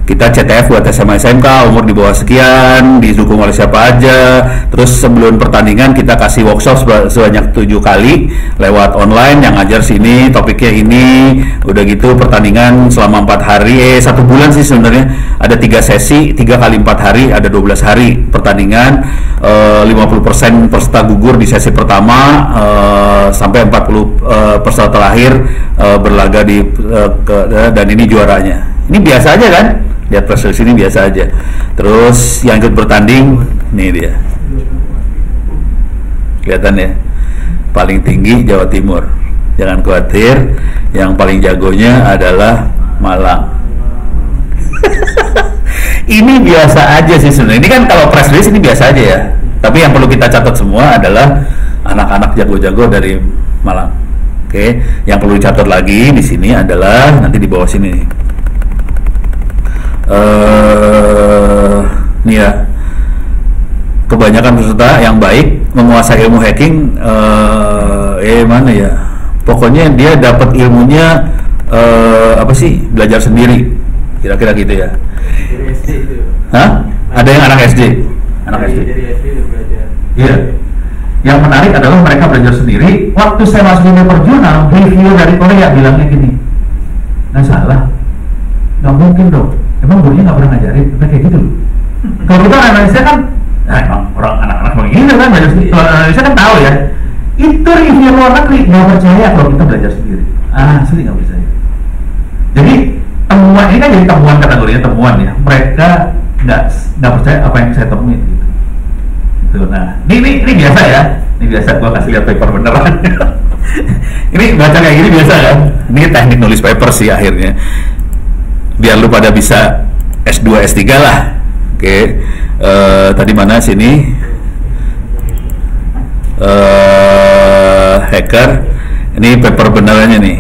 Kita CTF buat SMA SMK, umur di bawah sekian, didukung oleh siapa aja. Terus sebelum pertandingan kita kasih workshop sebanyak 7 kali lewat online, yang ngajar sini, topiknya ini. Udah gitu pertandingan selama 4 hari, 1 bulan sih sebenarnya. Ada 3 sesi, 3 kali 4 hari, ada 12 hari pertandingan. 50% peserta gugur di sesi pertama, sampai 40 peserta terakhir berlaga dan ini juaranya. Ini biasa aja kan? Lihat proses ini biasa aja. Terus yang ikut bertanding, nih dia. kelihatan ya, paling tinggi Jawa Timur. Jangan khawatir, yang paling jagonya adalah Malang. Ini biasa aja sih sebenarnya. Ini kan kalau press release ini biasa aja ya. Tapi yang perlu kita catat semua adalah anak-anak jago-jago dari Malang. Oke, yang perlu dicatat lagi di sini adalah nanti di bawah sini. Nih ya. Kebanyakan peserta yang baik menguasai ilmu hacking, mana ya? Pokoknya dia dapat ilmunya apa sih? Belajar sendiri. Kira-kira gitu ya. Dari SD itu. Hah? Ada yang anak SD? Anak SD. Dari SD udah belajar. Iya. Yang menarik adalah mereka belajar sendiri. Waktu saya masuk Paper Journal, review dari Korea bilangnya gini, nggak salah, nggak mungkin dong. Emang gurunya nggak pernah ngajarin, kayak gitu loh. Kalau kita analisa kan, emang orang anak-anak begini kan belajar sendiri. Kalau analisa kan tahu ya. Itu review luar negeri, nggak percaya kalau kita belajar sendiri. Asli nggak percaya. Jadi temuan ini kan jadi temuan, kategorinya temuan ya. Mereka nggak percaya apa yang saya temuin gitu. Nah, ini biasa ya. Ini biasa, gua kasih lihat paper beneran. Ini baca kayak gini biasa kan? Ini teknik nulis paper sih akhirnya. Biar lu pada bisa S2, S3 lah. Oke. Tadi mana sini? Hacker. Ini paper benerannya nih.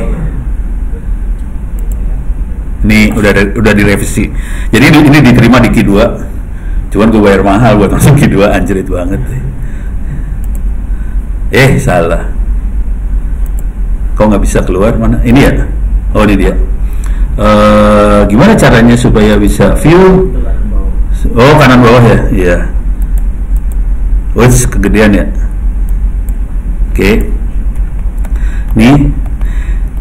Ini udah direvisi. Jadi ini diterima di Q2. Cuman gue bayar mahal buat masuk Q2, anjrit banget. Salah. Kok nggak bisa keluar mana? Ini ya? Oh, ini dia. Gimana caranya supaya bisa view? Oh, kanan bawah ya? Iya. Kegedean ya? Oke. Nih.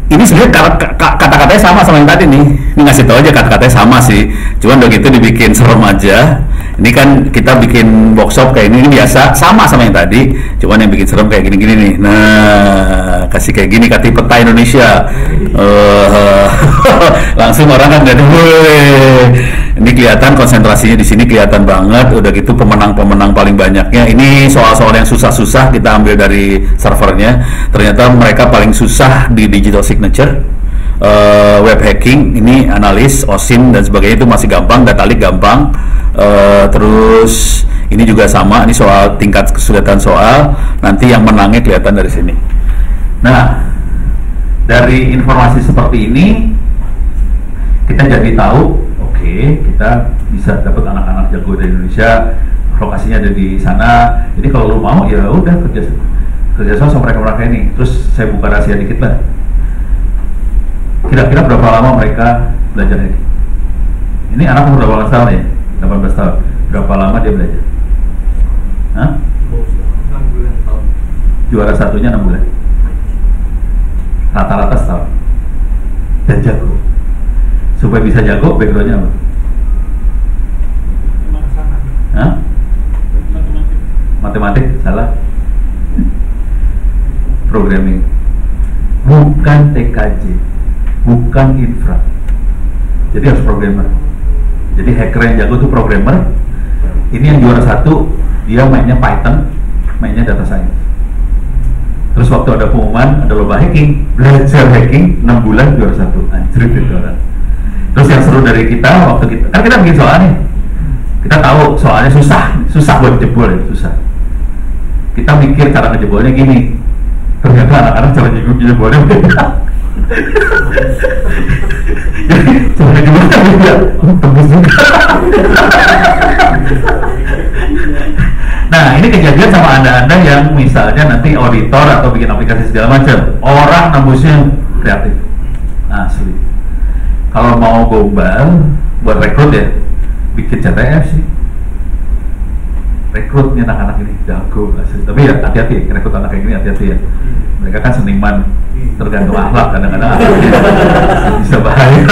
Ini sebenarnya kata-katanya sama yang tadi nih. Ini ngasih tahu aja kata-katanya sama sih. Cuman begitu dibikin serem aja. Ini kan kita bikin workshop kayak ini biasa, sama yang tadi. Cuman yang bikin serem kayak gini-gini nih. Nah, kasih kayak gini, kati peta Indonesia. Langsung orang kan jadi, ini kelihatan konsentrasinya di sini kelihatan banget. Udah gitu pemenang-pemenang paling banyaknya. Ini soal-soal yang susah-susah kita ambil dari servernya. Ternyata mereka paling susah di digital signature, web hacking, ini analis, OSINT dan sebagainya itu masih gampang, data leak gampang. Terus ini juga sama, ini soal tingkat kesulitan soal. Nanti yang menangnya kelihatan dari sini. Nah, dari informasi seperti ini kita jadi tahu, oke, kita bisa dapat anak-anak jago dari Indonesia, lokasinya ada di sana. Jadi kalau lu mau ya udah kerja sama mereka ini. Terus saya buka rahasia dikit lah. Kira-kira berapa lama mereka belajar hacking? Ini anak umur berapa tahun ya? 18 tahun. Berapa lama dia belajar? Hah? 6 bulan tahun. Juara satunya 6 bulan. Rata-rata setahun. Dan jago. Supaya bisa jago, backgroundnya apa? Hah? Matematik? Salah. Programming. Bukan TKJ. Bukan infra. Jadi harus programmer. Jadi hacker yang jago itu programmer. Ini yang juara satu, dia mainnya Python, mainnya data science. Terus waktu ada pengumuman, ada lomba hacking, belajar hacking 6 bulan juara satu. Anjir itu orang. Terus yang seru dari kita, waktu kan kita bikin soal nih, kita tahu soalnya susah buat jebol ya, susah. Kita mikir cara ngejebolnya gini, ternyata anak-anak cara ngejebolnya beda. Jadi cara ngejebolnya beda, tembus juga. Nah, ini kejadian sama anda yang misalnya nanti auditor atau bikin aplikasi segala macam, orang nembusnya kreatif, asli. Kalau mau gombal buat rekrut ya, bikin CTF sih. Rekrut nih anak-anak ini jago asli. Tapi ya hati-hati, rekrut anak kayak gini hati-hati ya. Mereka kan seniman, tergantung akhlak kadang-kadang bisa bahaya.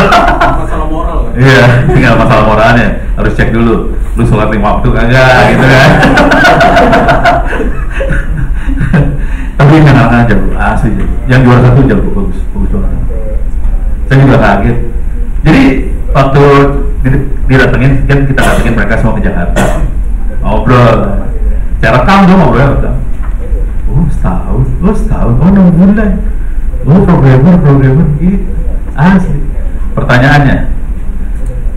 Masalah moral kan? Iya, tinggal masalah moralnya. Harus cek dulu, lu sholat 5 waktu kagak gitu kan. Tapi ini anak-anak jago, asli jago. Yang juara satu jago, bagus banget. Saya juga kaget. Jadi waktu didatengin, kan kita datengin mereka semua ke Jakarta, ngobrol. Saya rekam tuh ngobrolnya rekam. setahun, oh 6 bulan, programmer gitu, asli. Pertanyaannya,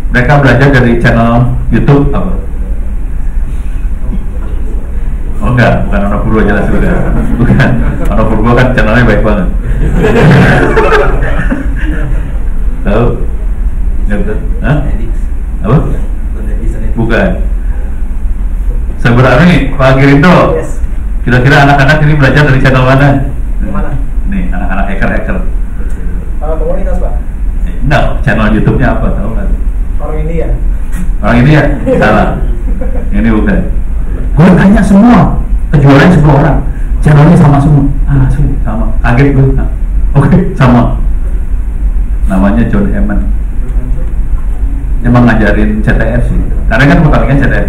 mereka belajar dari channel YouTube apa? Oh enggak, bukan Ono Purwo jelas sudah, bukan. Ono Purwo kan channelnya baik banget. Tahu? Nggak betul? Hah? Apa? Bukan. Sebenarnya nih, Pak Girinto, kira-kira anak-anak ini belajar dari channel mana? Mana? Nih, anak-anak hacker. Komunitas Pak? Enggak, channel YouTube-nya apa? Tahu nggak? Orang India. Orang ini ya? Salah. Ini bukan. Gue tanya semua, kejualan 10 orang, channelnya sama semua. Sama. Kaget gue. Oke, sama. Namanya John Hammond. Emang ngajarin CTF sih. Karena kan pertamanya CTF.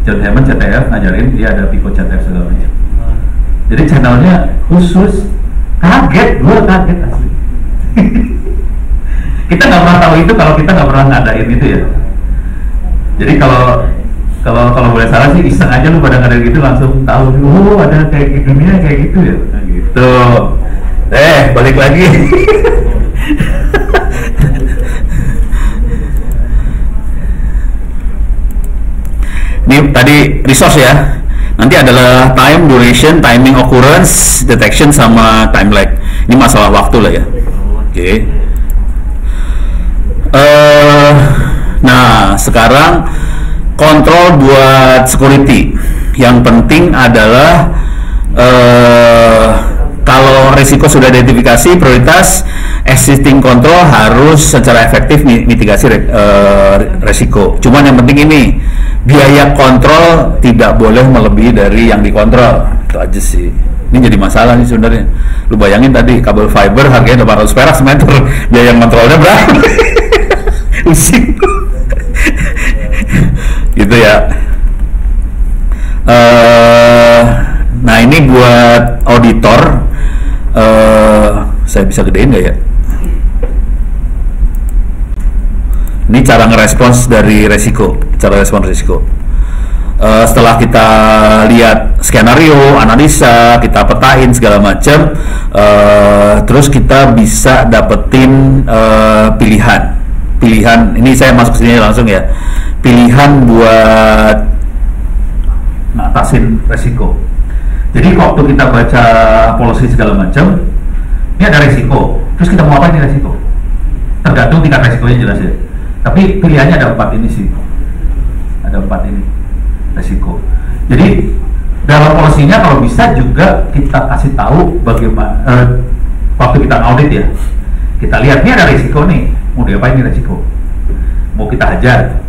John Hammond CTF ngajarin, dia ada Pico CTF segala macam. Jadi channelnya khusus. Gue kaget asli. Kita nggak pernah tahu itu kalau kita nggak pernah ngadain itu ya. Jadi kalau boleh salah sih iseng aja lu pada ngadain gitu langsung tahu. Oh ada kayak dunia kayak gitu ya. Nah, gitu. Balik lagi. Ini tadi resource ya. Nanti adalah time, duration, timing, occurrence, detection, sama time lag. Ini masalah waktu lah ya. Oke. Nah, sekarang kontrol buat security. Yang penting adalah kalau risiko sudah identifikasi, prioritas existing control harus secara efektif mitigasi resiko. Cuman yang penting ini, biaya kontrol tidak boleh melebihi dari yang dikontrol. Itu aja sih. Ini jadi masalah nih sebenarnya. Lu bayangin tadi kabel fiber harganya 800 perak semeter, biaya kontrolnya berapa? Pusing. Gitu ya. Nah ini buat auditor, saya bisa gedein nggak ya? Ini cara ngerespons dari resiko, cara respons resiko. Setelah kita lihat skenario, analisa, kita petain segala macam, terus kita bisa dapetin pilihan. Ini saya masuk sini langsung ya. Pilihan buat ngatasin resiko. Jadi waktu kita baca policy segala macam, ini ada resiko. Terus kita mau apa ini resiko? Tergantung tingkat resikonya jelas ya. Tapi pilihannya ada 4 ini sih. Ada 4 ini resiko. Jadi dalam polisinya kalau bisa juga kita kasih tahu bagaimana waktu kita audit ya. Kita lihat ini ada resiko nih. Mau diapain ini resiko? Mau kita hajar?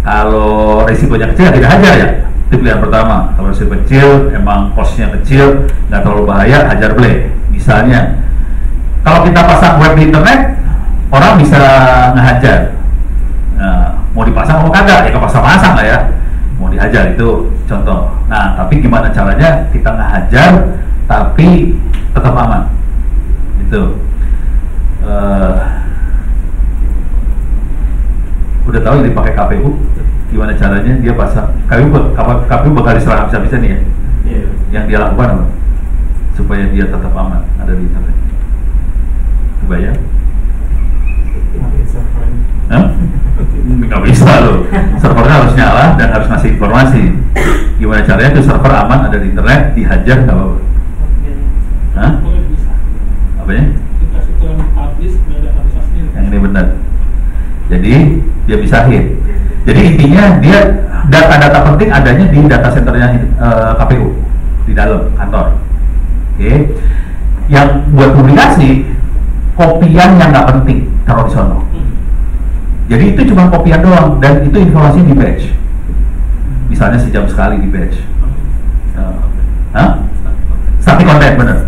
Kalau resikonya kecil kita hajar ya. Itu pilihan pertama. Kalau resiko kecil, emang posnya kecil, nggak terlalu bahaya, hajar bleh. Misalnya, kalau kita pasang web di internet, orang bisa ngehajar. Nah, mau dipasang mau kagak? Ya kepasang-pasang lah ya. Mau dihajar itu contoh. Nah, tapi gimana caranya kita ngehajar tapi tetap aman? Itu. Udah tahu yang dipakai KPU? Gimana caranya dia pasang? KPU bakal diserang habis-habisan nih ya. Yang dia lakukan apa? Supaya dia tetap aman ada di internet. Kebayang? Nggak bisa loh. Servernya harus nyala dan harus ngasih informasi. Gimana caranya tuh server aman ada di internet, dihajar nggak apa-apa? Hah? Apanya? Yang ini benar. Jadi dia pisahin. Jadi intinya dia data-data penting adanya di data centernya KPU di dalam kantor. Oke. Yang buat publikasi kopian yang nggak penting taruh di sono. Jadi itu cuma kopian doang dan itu informasi di batch. Misalnya sejam sekali di batch. Static content bener.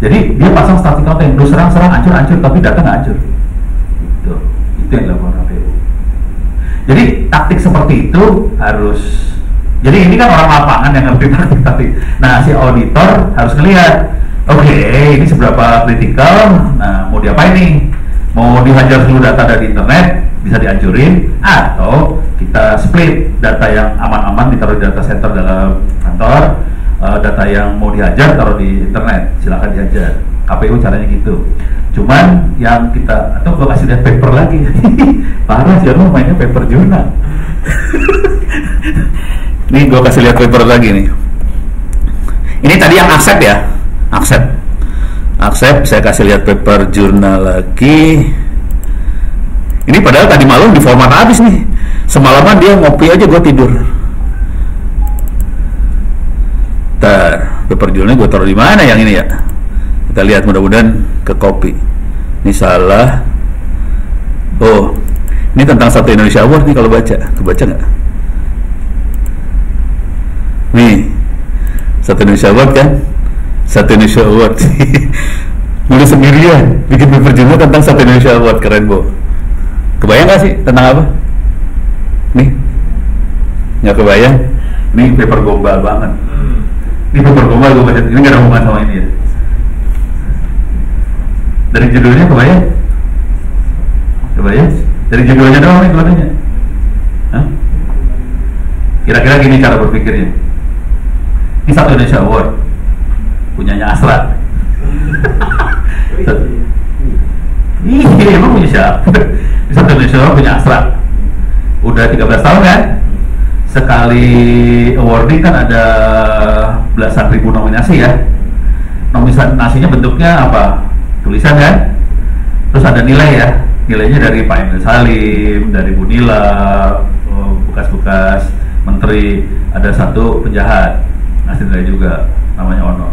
Jadi dia pasang static content, lu serang hancur tapi data nggak hancur. Itu yang dilakukan KPU. Jadi taktik seperti itu harus. Jadi ini kan orang lapangan yang ngerti taktik. Nah si auditor harus ngelihat, oke, ini seberapa kritikal. Nah mau diapain nih? Mau dihajar seluruh data dari internet, bisa dihancurin, atau kita split data yang aman-aman ditaruh di data center dalam kantor, data yang mau diajar taruh di internet, silakan diajar. KPU caranya gitu. Cuman yang kita, atau gue kasih lihat paper lagi. Parah sih, lu mainnya paper jurnal. Nih gue kasih lihat paper lagi nih. Ini tadi yang accept ya, accept. Saya kasih lihat paper jurnal lagi. Ini padahal tadi malam di format habis nih. Semalaman dia ngopi aja, gue tidur. Paper jurnalnya gue taruh di mana yang ini ya? Kita lihat, mudah-mudahan ke copy. Ini salah. Oh, ini tentang Satu Indonesia Award nih kalau baca. Kebaca nggak? Nih, Satu Indonesia Award kan? Satu Indonesia Award. Nulis sendirian, bikin paper jurnal tentang Satu Indonesia Award, keren bu. Kebayang nggak sih tentang apa? Nih, nggak kebayang. Ini paper gombal banget. Ini paper gombal gue baca. Ini nggak ada hubungan sama ini ya. Dari judulnya kebayang? Kebayang? Dari judulnya doang nih keluarnya. Kira-kira gini cara berpikirnya. Ini Satu Indonesia Award punyanya Astra. Iya, emang punya siapa? Ini Satu Indonesia Award punya Astra. Udah 13 tahun kan? Sekali awarding kan ada belasan ribu nominasi ya. Nominasinya bentuknya apa? Tulisan kan? Terus ada nilai ya. Nilainya dari Pak Emil Salim, dari Bu Nila, bekas-bekas menteri. Ada satu penjahat ngasih nilai juga, namanya Ono.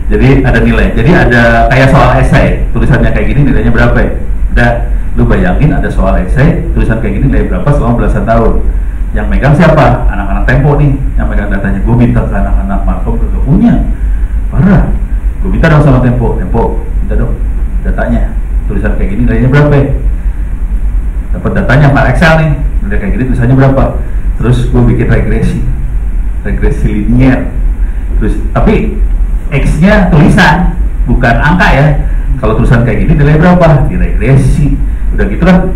Jadi ada nilai. Jadi ada kayak soal esai, tulisannya kayak gini nilainya berapa ya? Udah, lu bayangin ada soal esai, tulisan kayak gini nilai berapa selama belasan tahun. Yang megang siapa? Anak-anak Tempo nih, yang megang datanya. Gue minta ke anak-anak Markom, gak punya. Parah. Gue minta dong sama Tempo, minta dong datanya. Tulisan kayak gini nilainya berapa ya? Dapat datanya Pak Excel nih, nilai kayak gini tulisannya berapa? Terus gue bikin regresi linier. Terus tapi X-nya tulisan, bukan angka ya. Kalau tulisan kayak gini nilai berapa? Diregresi. Udah gitu kan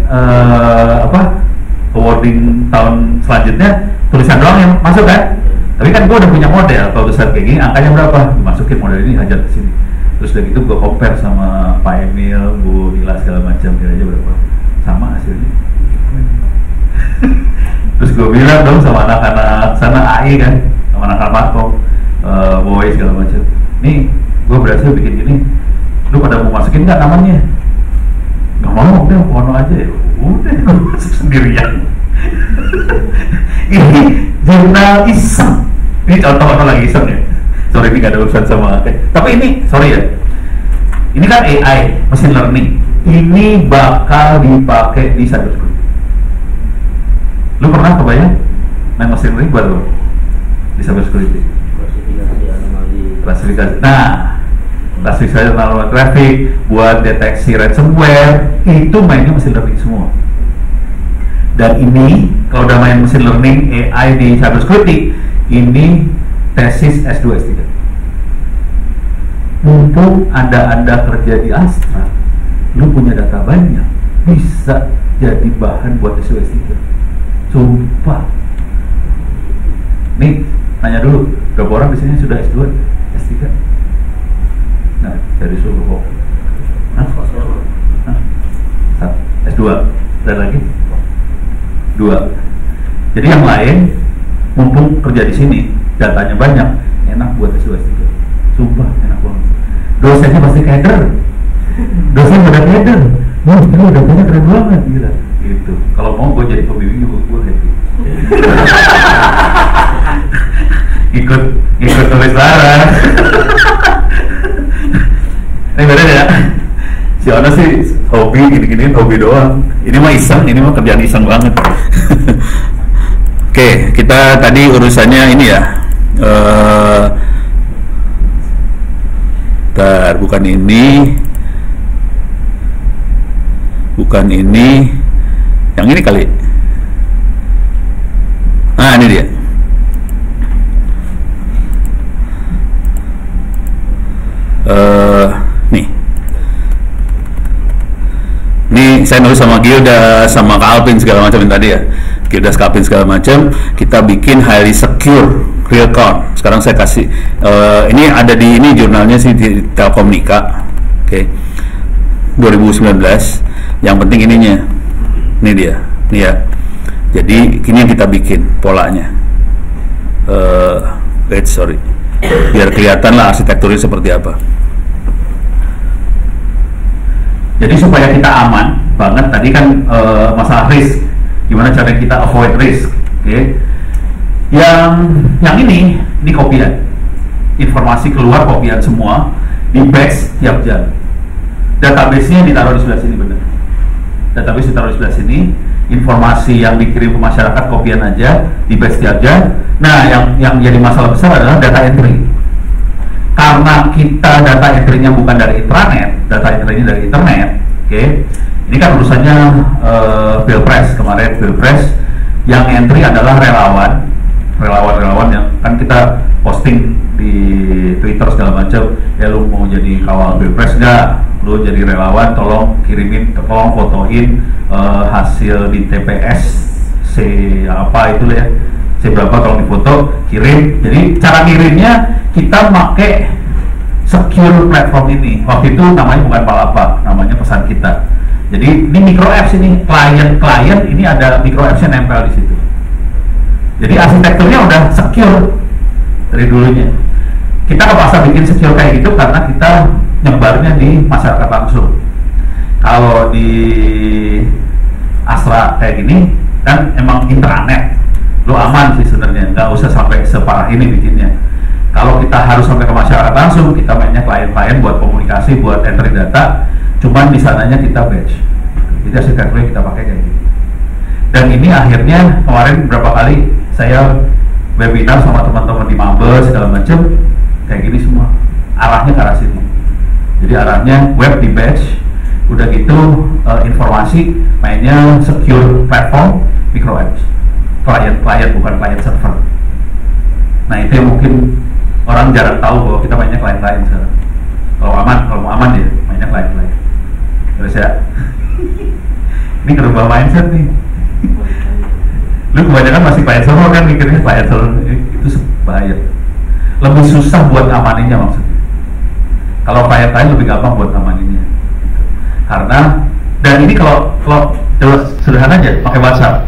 awarding tahun selanjutnya tulisan doang yang masuk kan? Tapi kan gue udah punya model, kalau tulisan kayak gini angkanya berapa? Dimasukin model ini, hajar ke sini. Terus udah gitu gue compare sama Pak Emil, Bu Nila segala macam, kira-kira berapa? Sama hasilnya. Terus gue bilang dong sama anak-anak sana AI kan, sama anak-anak Markom, Boy segala macam. Nih, gue berhasil bikin gini. Lu pada mau masukin nggak namanya? Nggak mau, udah Ono aja ya. Udah, gue masuk sendirian. Ini jurnal iseng. Ini contoh Ono lagi iseng ya. Sorry, ini nggak ada urusan sama. Tapi ini, sorry ya. Ini kan AI, machine learning. Ini bakal dipakai di cybersecurity. Lu pernah kebayang main machine learning buat lo di cybersecurity? Klasifikasi. Nah, klasifikasi anomaly traffic buat deteksi ransomware itu mainnya machine learning semua. Dan ini kalau udah main machine learning AI di cybersecurity, ini tesis S2 S3. Mumpung anda kerja di Astra, lu punya data banyak, bisa jadi bahan buat S2 S3. Sumpah. Nih, tanya dulu, berapa orang di sini sudah S2, S3? Nah, dari seluruh S2 dan lagi 2. Jadi yang lain mumpung kerja di sini, datanya banyak, enak buat S2 S3. Sumpah, enak banget. Dosennya pasti keder. Dosen udah keder. Wah, ini udah punya keren banget gitu. Kalau mau gue jadi pembimbing juga gue happy. ikut tulis barang. Ini beda ya. Si Ono sih hobi gini-gini, hobi doang. Ini mah iseng, ini mah kerjaan iseng banget. Oke, kita tadi urusannya ini ya. Bukan ini, yang ini kali. Nah, ini dia. Nih saya nulis sama Gilda, sama Kak Alvin segala macam tadi ya. kita scalping segala macam, kita bikin highly secure real count. Sekarang saya kasih ini ada di ini jurnalnya sih di Telkomnika, oke, 2019. Yang penting ininya, ini dia, nih ya. Jadi ini yang kita bikin polanya. Sorry, biar kelihatan lah arsitekturnya seperti apa. Jadi supaya kita aman banget, tadi kan masalah risk, gimana cara kita avoid risk, oke? Yang ini kopian, informasi keluar kopian semua, di batch tiap jam. Database-nya ditaruh di sebelah sini, benar. Database ditaruh di sebelah sini, informasi yang dikirim ke masyarakat kopian aja, di batch tiap jam. Nah, yang jadi masalah besar adalah data entry. Karena kita data entry-nya bukan dari intranet, data entry-nya dari internet, oke? Ini kan urusannya Pilpres kemarin, Pilpres yang entry adalah relawan yang kan kita posting di Twitter segala macam, ya lu mau jadi kawal Pilpres nggak? Lu jadi relawan, tolong fotoin hasil di TPS C apa itu ya, C berapa, tolong difoto, kirim. Jadi cara kirimnya kita pakai secure platform ini. Waktu itu namanya bukan Palapa, namanya Pesan Kita. Jadi ini micro apps ini, klien ini ada micro apps yang nempel di situ. Jadi arsitekturnya udah secure dari dulunya. Kita kepaksa bikin secure kayak gitu karena kita nyebarnya di masyarakat langsung. Kalau di Astra kayak gini kan emang intranet, lo aman sih sebenarnya, nggak usah sampai separah ini bikinnya. Kalau kita harus sampai ke masyarakat langsung, kita mainnya klien-klien buat komunikasi, buat entry data. Cuman di sananya kita batch. Jadi arsitekturnya kita pakai kayak gitu. Dan ini akhirnya kemarin berapa kali saya webinar sama teman-teman di Mabes segala macam kayak gini semua. Arahnya ke arah sini. Jadi arahnya web di batch, udah gitu informasi mainnya secure platform, micro apps, klien-klien bukan klien server. Nah itu yang mungkin orang jarang tahu bahwa kita mainnya klien-klien sekarang. Kalau mau aman ya mainnya klien-klien. Terus ya, ini ngerubah mindset nih. Lu kebanyakan masih klien server kan, mikirnya klien server itu bahaya. Lebih susah buat ngamaninnya maksudnya. Kalau klien-klien lebih gampang buat ngamaninnya. Karena dan ini kalau sederhana aja pakai WhatsApp.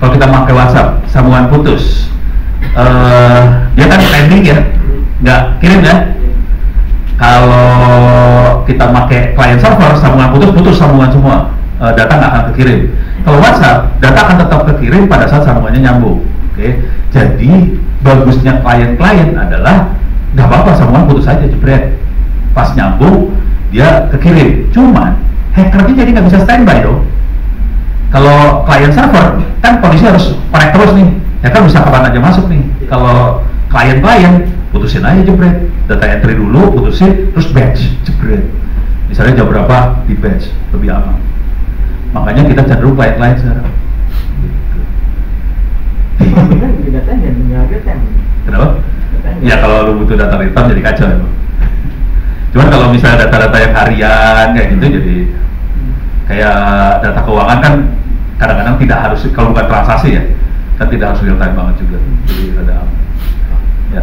Kalau kita pakai WhatsApp, sambungan putus, dia kan pending ya, nggak kirim ya. Kalau kita pakai client server, sambungan putus sambungan semua, data nggak akan kekirim. Kalau WhatsApp, data akan tetap kekirim pada saat sambungannya nyambung. Oke, jadi bagusnya klien-klien adalah nggak apa-apa sambungan putus aja, jebret. Pas nyambung dia kekirim. Cuman hackernya jadi nggak bisa standby dong. Kalau client server kan kondisi harus connect terus nih, ya kan bisa kapan aja masuk nih. Kalau klien-klien putusin aja jebret, data entry dulu putusin, terus batch jebret. Misalnya jam berapa di batch, lebih aman. Makanya kita cenderung klien-klien sekarang. Gitu. Datanya tinggal real-time. Kenapa? Ya kalau lu butuh data real-time jadi kacau emang. Cuman kalau misalnya data-data yang harian kayak gitu jadi kayak data keuangan kan kadang-kadang tidak harus, kalau bukan transaksi ya kan tidak harus real time banget juga, jadi ada aman. Ya.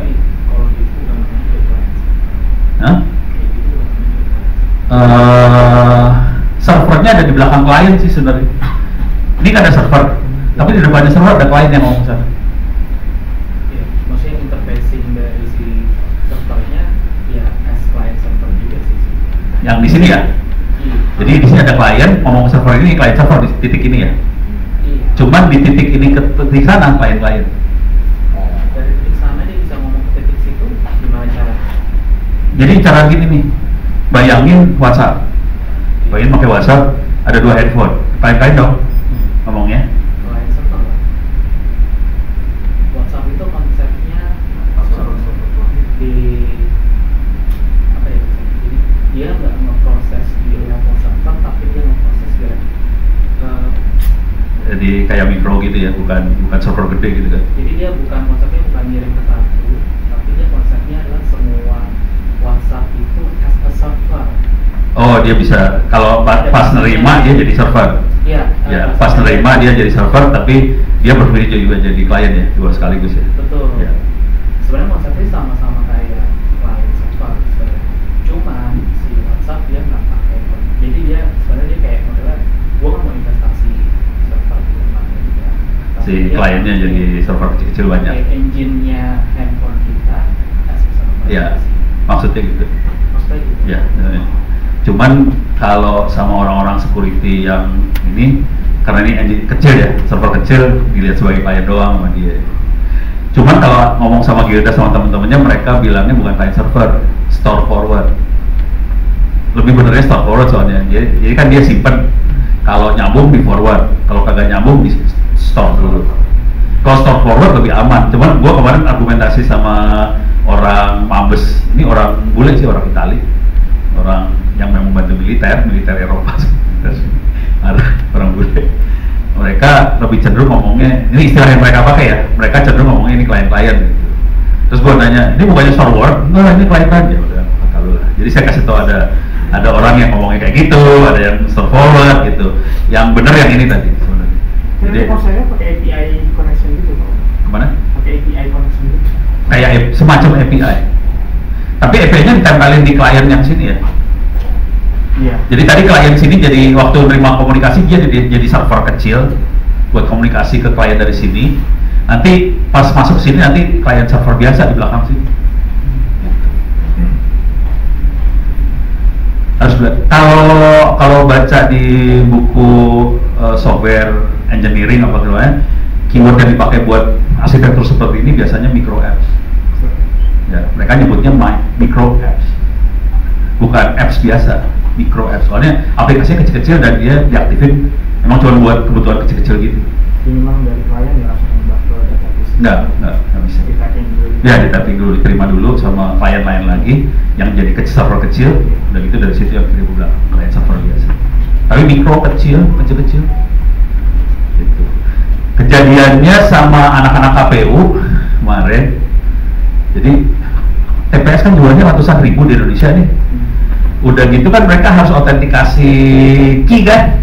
Servernya ada di belakang klien sih sebenarnya. Ini kan ada server, tapi di depannya server ada klien yang ngomong sana. Iya, maksudnya interfacing dari si servernya ya as client server juga sih. Yang di sini ya. Jadi di sini ada klien ngomong server ini, klien server di titik ini ya. Cuman di titik ini ke titik sana klien-klien. Dari titik sana dia bisa ngomong ke titik situ, gimana cara? Jadi cara gini nih, bayangin WhatsApp. Bayangin pakai WhatsApp, ada dua handphone. Klien-klien dong ngomongnya. Klien server. WhatsApp itu konsepnya di apa ya? Jadi dia nggak ngeproses di level server, tapi dia ngeproses di jadi kayak mikro gitu ya, bukan server gede gitu kan. Jadi dia konsepnya bukan ngirim ke satu, tapi dia konsepnya adalah semua WhatsApp itu as a server. Oh oh dia bisa kalau pas nerima dia jadi server. Iya. Ya, pas nerima dia jadi server, tapi dia berpikir juga jadi klien ya, dua sekaligus ya. Betul. Ya. Sebenarnya konsepnya sama-sama kayak klien server sebenarnya. Cuman si WhatsApp dia nggak pakai. Jadi dia sebenarnya dia kayak modelnya, gua kan mau investasi server di rumah ya. Si kliennya jadi server kecil-kecil banyak. Engine-nya handphone kita kasih server. Ya, maksudnya gitu. Maksudnya gitu. Ya. Cuman kalau sama orang-orang security yang ini, karena ini engine kecil ya, server kecil dilihat sebagai klien doang sama dia. Cuman kalau ngomong sama Gilda sama temen-temennya, mereka bilangnya bukan client server, store forward. Lebih benernya store forward soalnya. Jadi kan dia simpen, kalau nyambung di forward, kalau kagak nyambung di store dulu. Kalau store forward lebih aman. Cuman gua kemarin argumentasi sama orang Mabes, ini orang bule sih, orang Itali, orang yang memang bantu militer Eropa, orang bule. Mereka lebih cenderung ngomongnya, ini istilah yang mereka pakai ya, mereka cenderung ngomongnya ini klien-klien gitu. Terus gue nanya, ini bukannya forward? Enggak, ini klien ya udah, kata lu lah. Jadi saya kasih tau ada orang yang ngomongnya kayak gitu, ada yang store forward gitu. Yang benar yang ini tadi sebenarnya. Jadi saya pakai API connection gitu Pak. Kemana? Pakai API connection gitu. Kayak semacam API. Tapi API-nya ditempelin di klien yang sini ya. Iya. Jadi tadi klien sini jadi waktu nerima komunikasi dia jadi server kecil buat komunikasi ke klien dari sini. Nanti pas masuk sini nanti klien server biasa di belakang sini. Harus kalau baca di buku software engineering apa namanya, keyword yang dipakai buat arsitektur seperti ini biasanya micro apps. Ya, mereka nyebutnya micro apps, bukan apps biasa. Micro apps, soalnya aplikasinya kecil-kecil dan dia diaktifin emang cuma buat kebutuhan kecil-kecil gitu. Jadi memang dari klien ya langsung nembak ke database. Enggak bisa. Di-tapping dulu. Ya, di-tapping dulu, diterima dulu sama klien lain lagi yang jadi server kecil, dan itu dari situ yang kirim ke belakang klien server biasa. Tapi mikro kecil. Gitu. Kejadiannya sama anak-anak KPU kemarin. Jadi TPS kan jualnya ratusan ribu di Indonesia nih. Udah gitu kan mereka harus autentikasi key kan.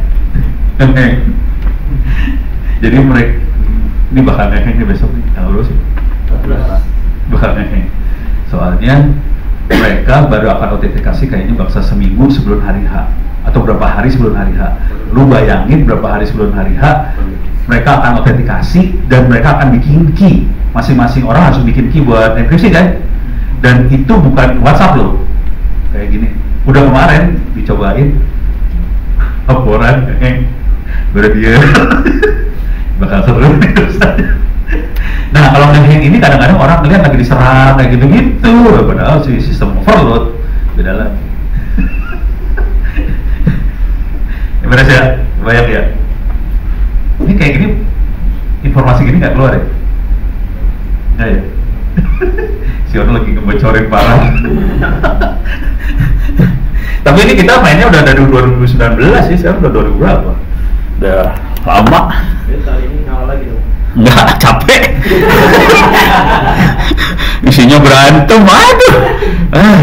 Jadi mereka ini bakal ngeheng besok nih, tahu sih. Bakal ngeheng. Soalnya mereka baru akan autentikasi kayaknya bangsa seminggu sebelum hari H atau berapa hari sebelum hari H. Lu bayangin berapa hari sebelum hari H mereka akan autentikasi dan mereka akan bikin key. Masing-masing orang harus bikin key buat enkripsi kan. Dan itu bukan WhatsApp loh. Kayak gini. Udah kemarin dicobain laporan baru dia bakal seru nah kalau ngeheng ini kadang-kadang orang melihat lagi diserang kayak gitu-gitu padahal si sistem overload beda lagi beres ya, banyak ya ini kayak gini informasi gini nggak keluar ya? Nggak ya? Si Ono lagi ngebocorin parah. Tapi ini kita mainnya udah dari 2019 sih, sekarang udah 2000 berapa? Udah lama. Jadi kali ini ngawal lagi dong? Enggak, capek. Isinya berantem, aduh.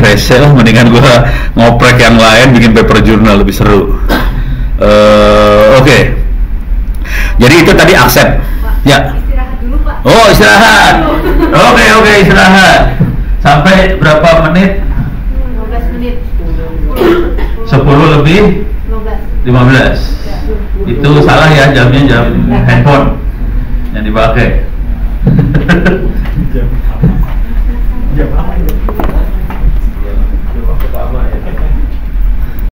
Rese lah, mendingan gua ngoprek yang lain, bikin paper jurnal lebih seru. Oke. Jadi itu tadi akses. Ya. Istirahat dulu Pak. Oh, istirahat. Oke, istirahat. Sampai berapa menit? 15 menit. 10 lebih 15. Itu salah ya, jamnya jam handphone yang dipakai. Jam apa?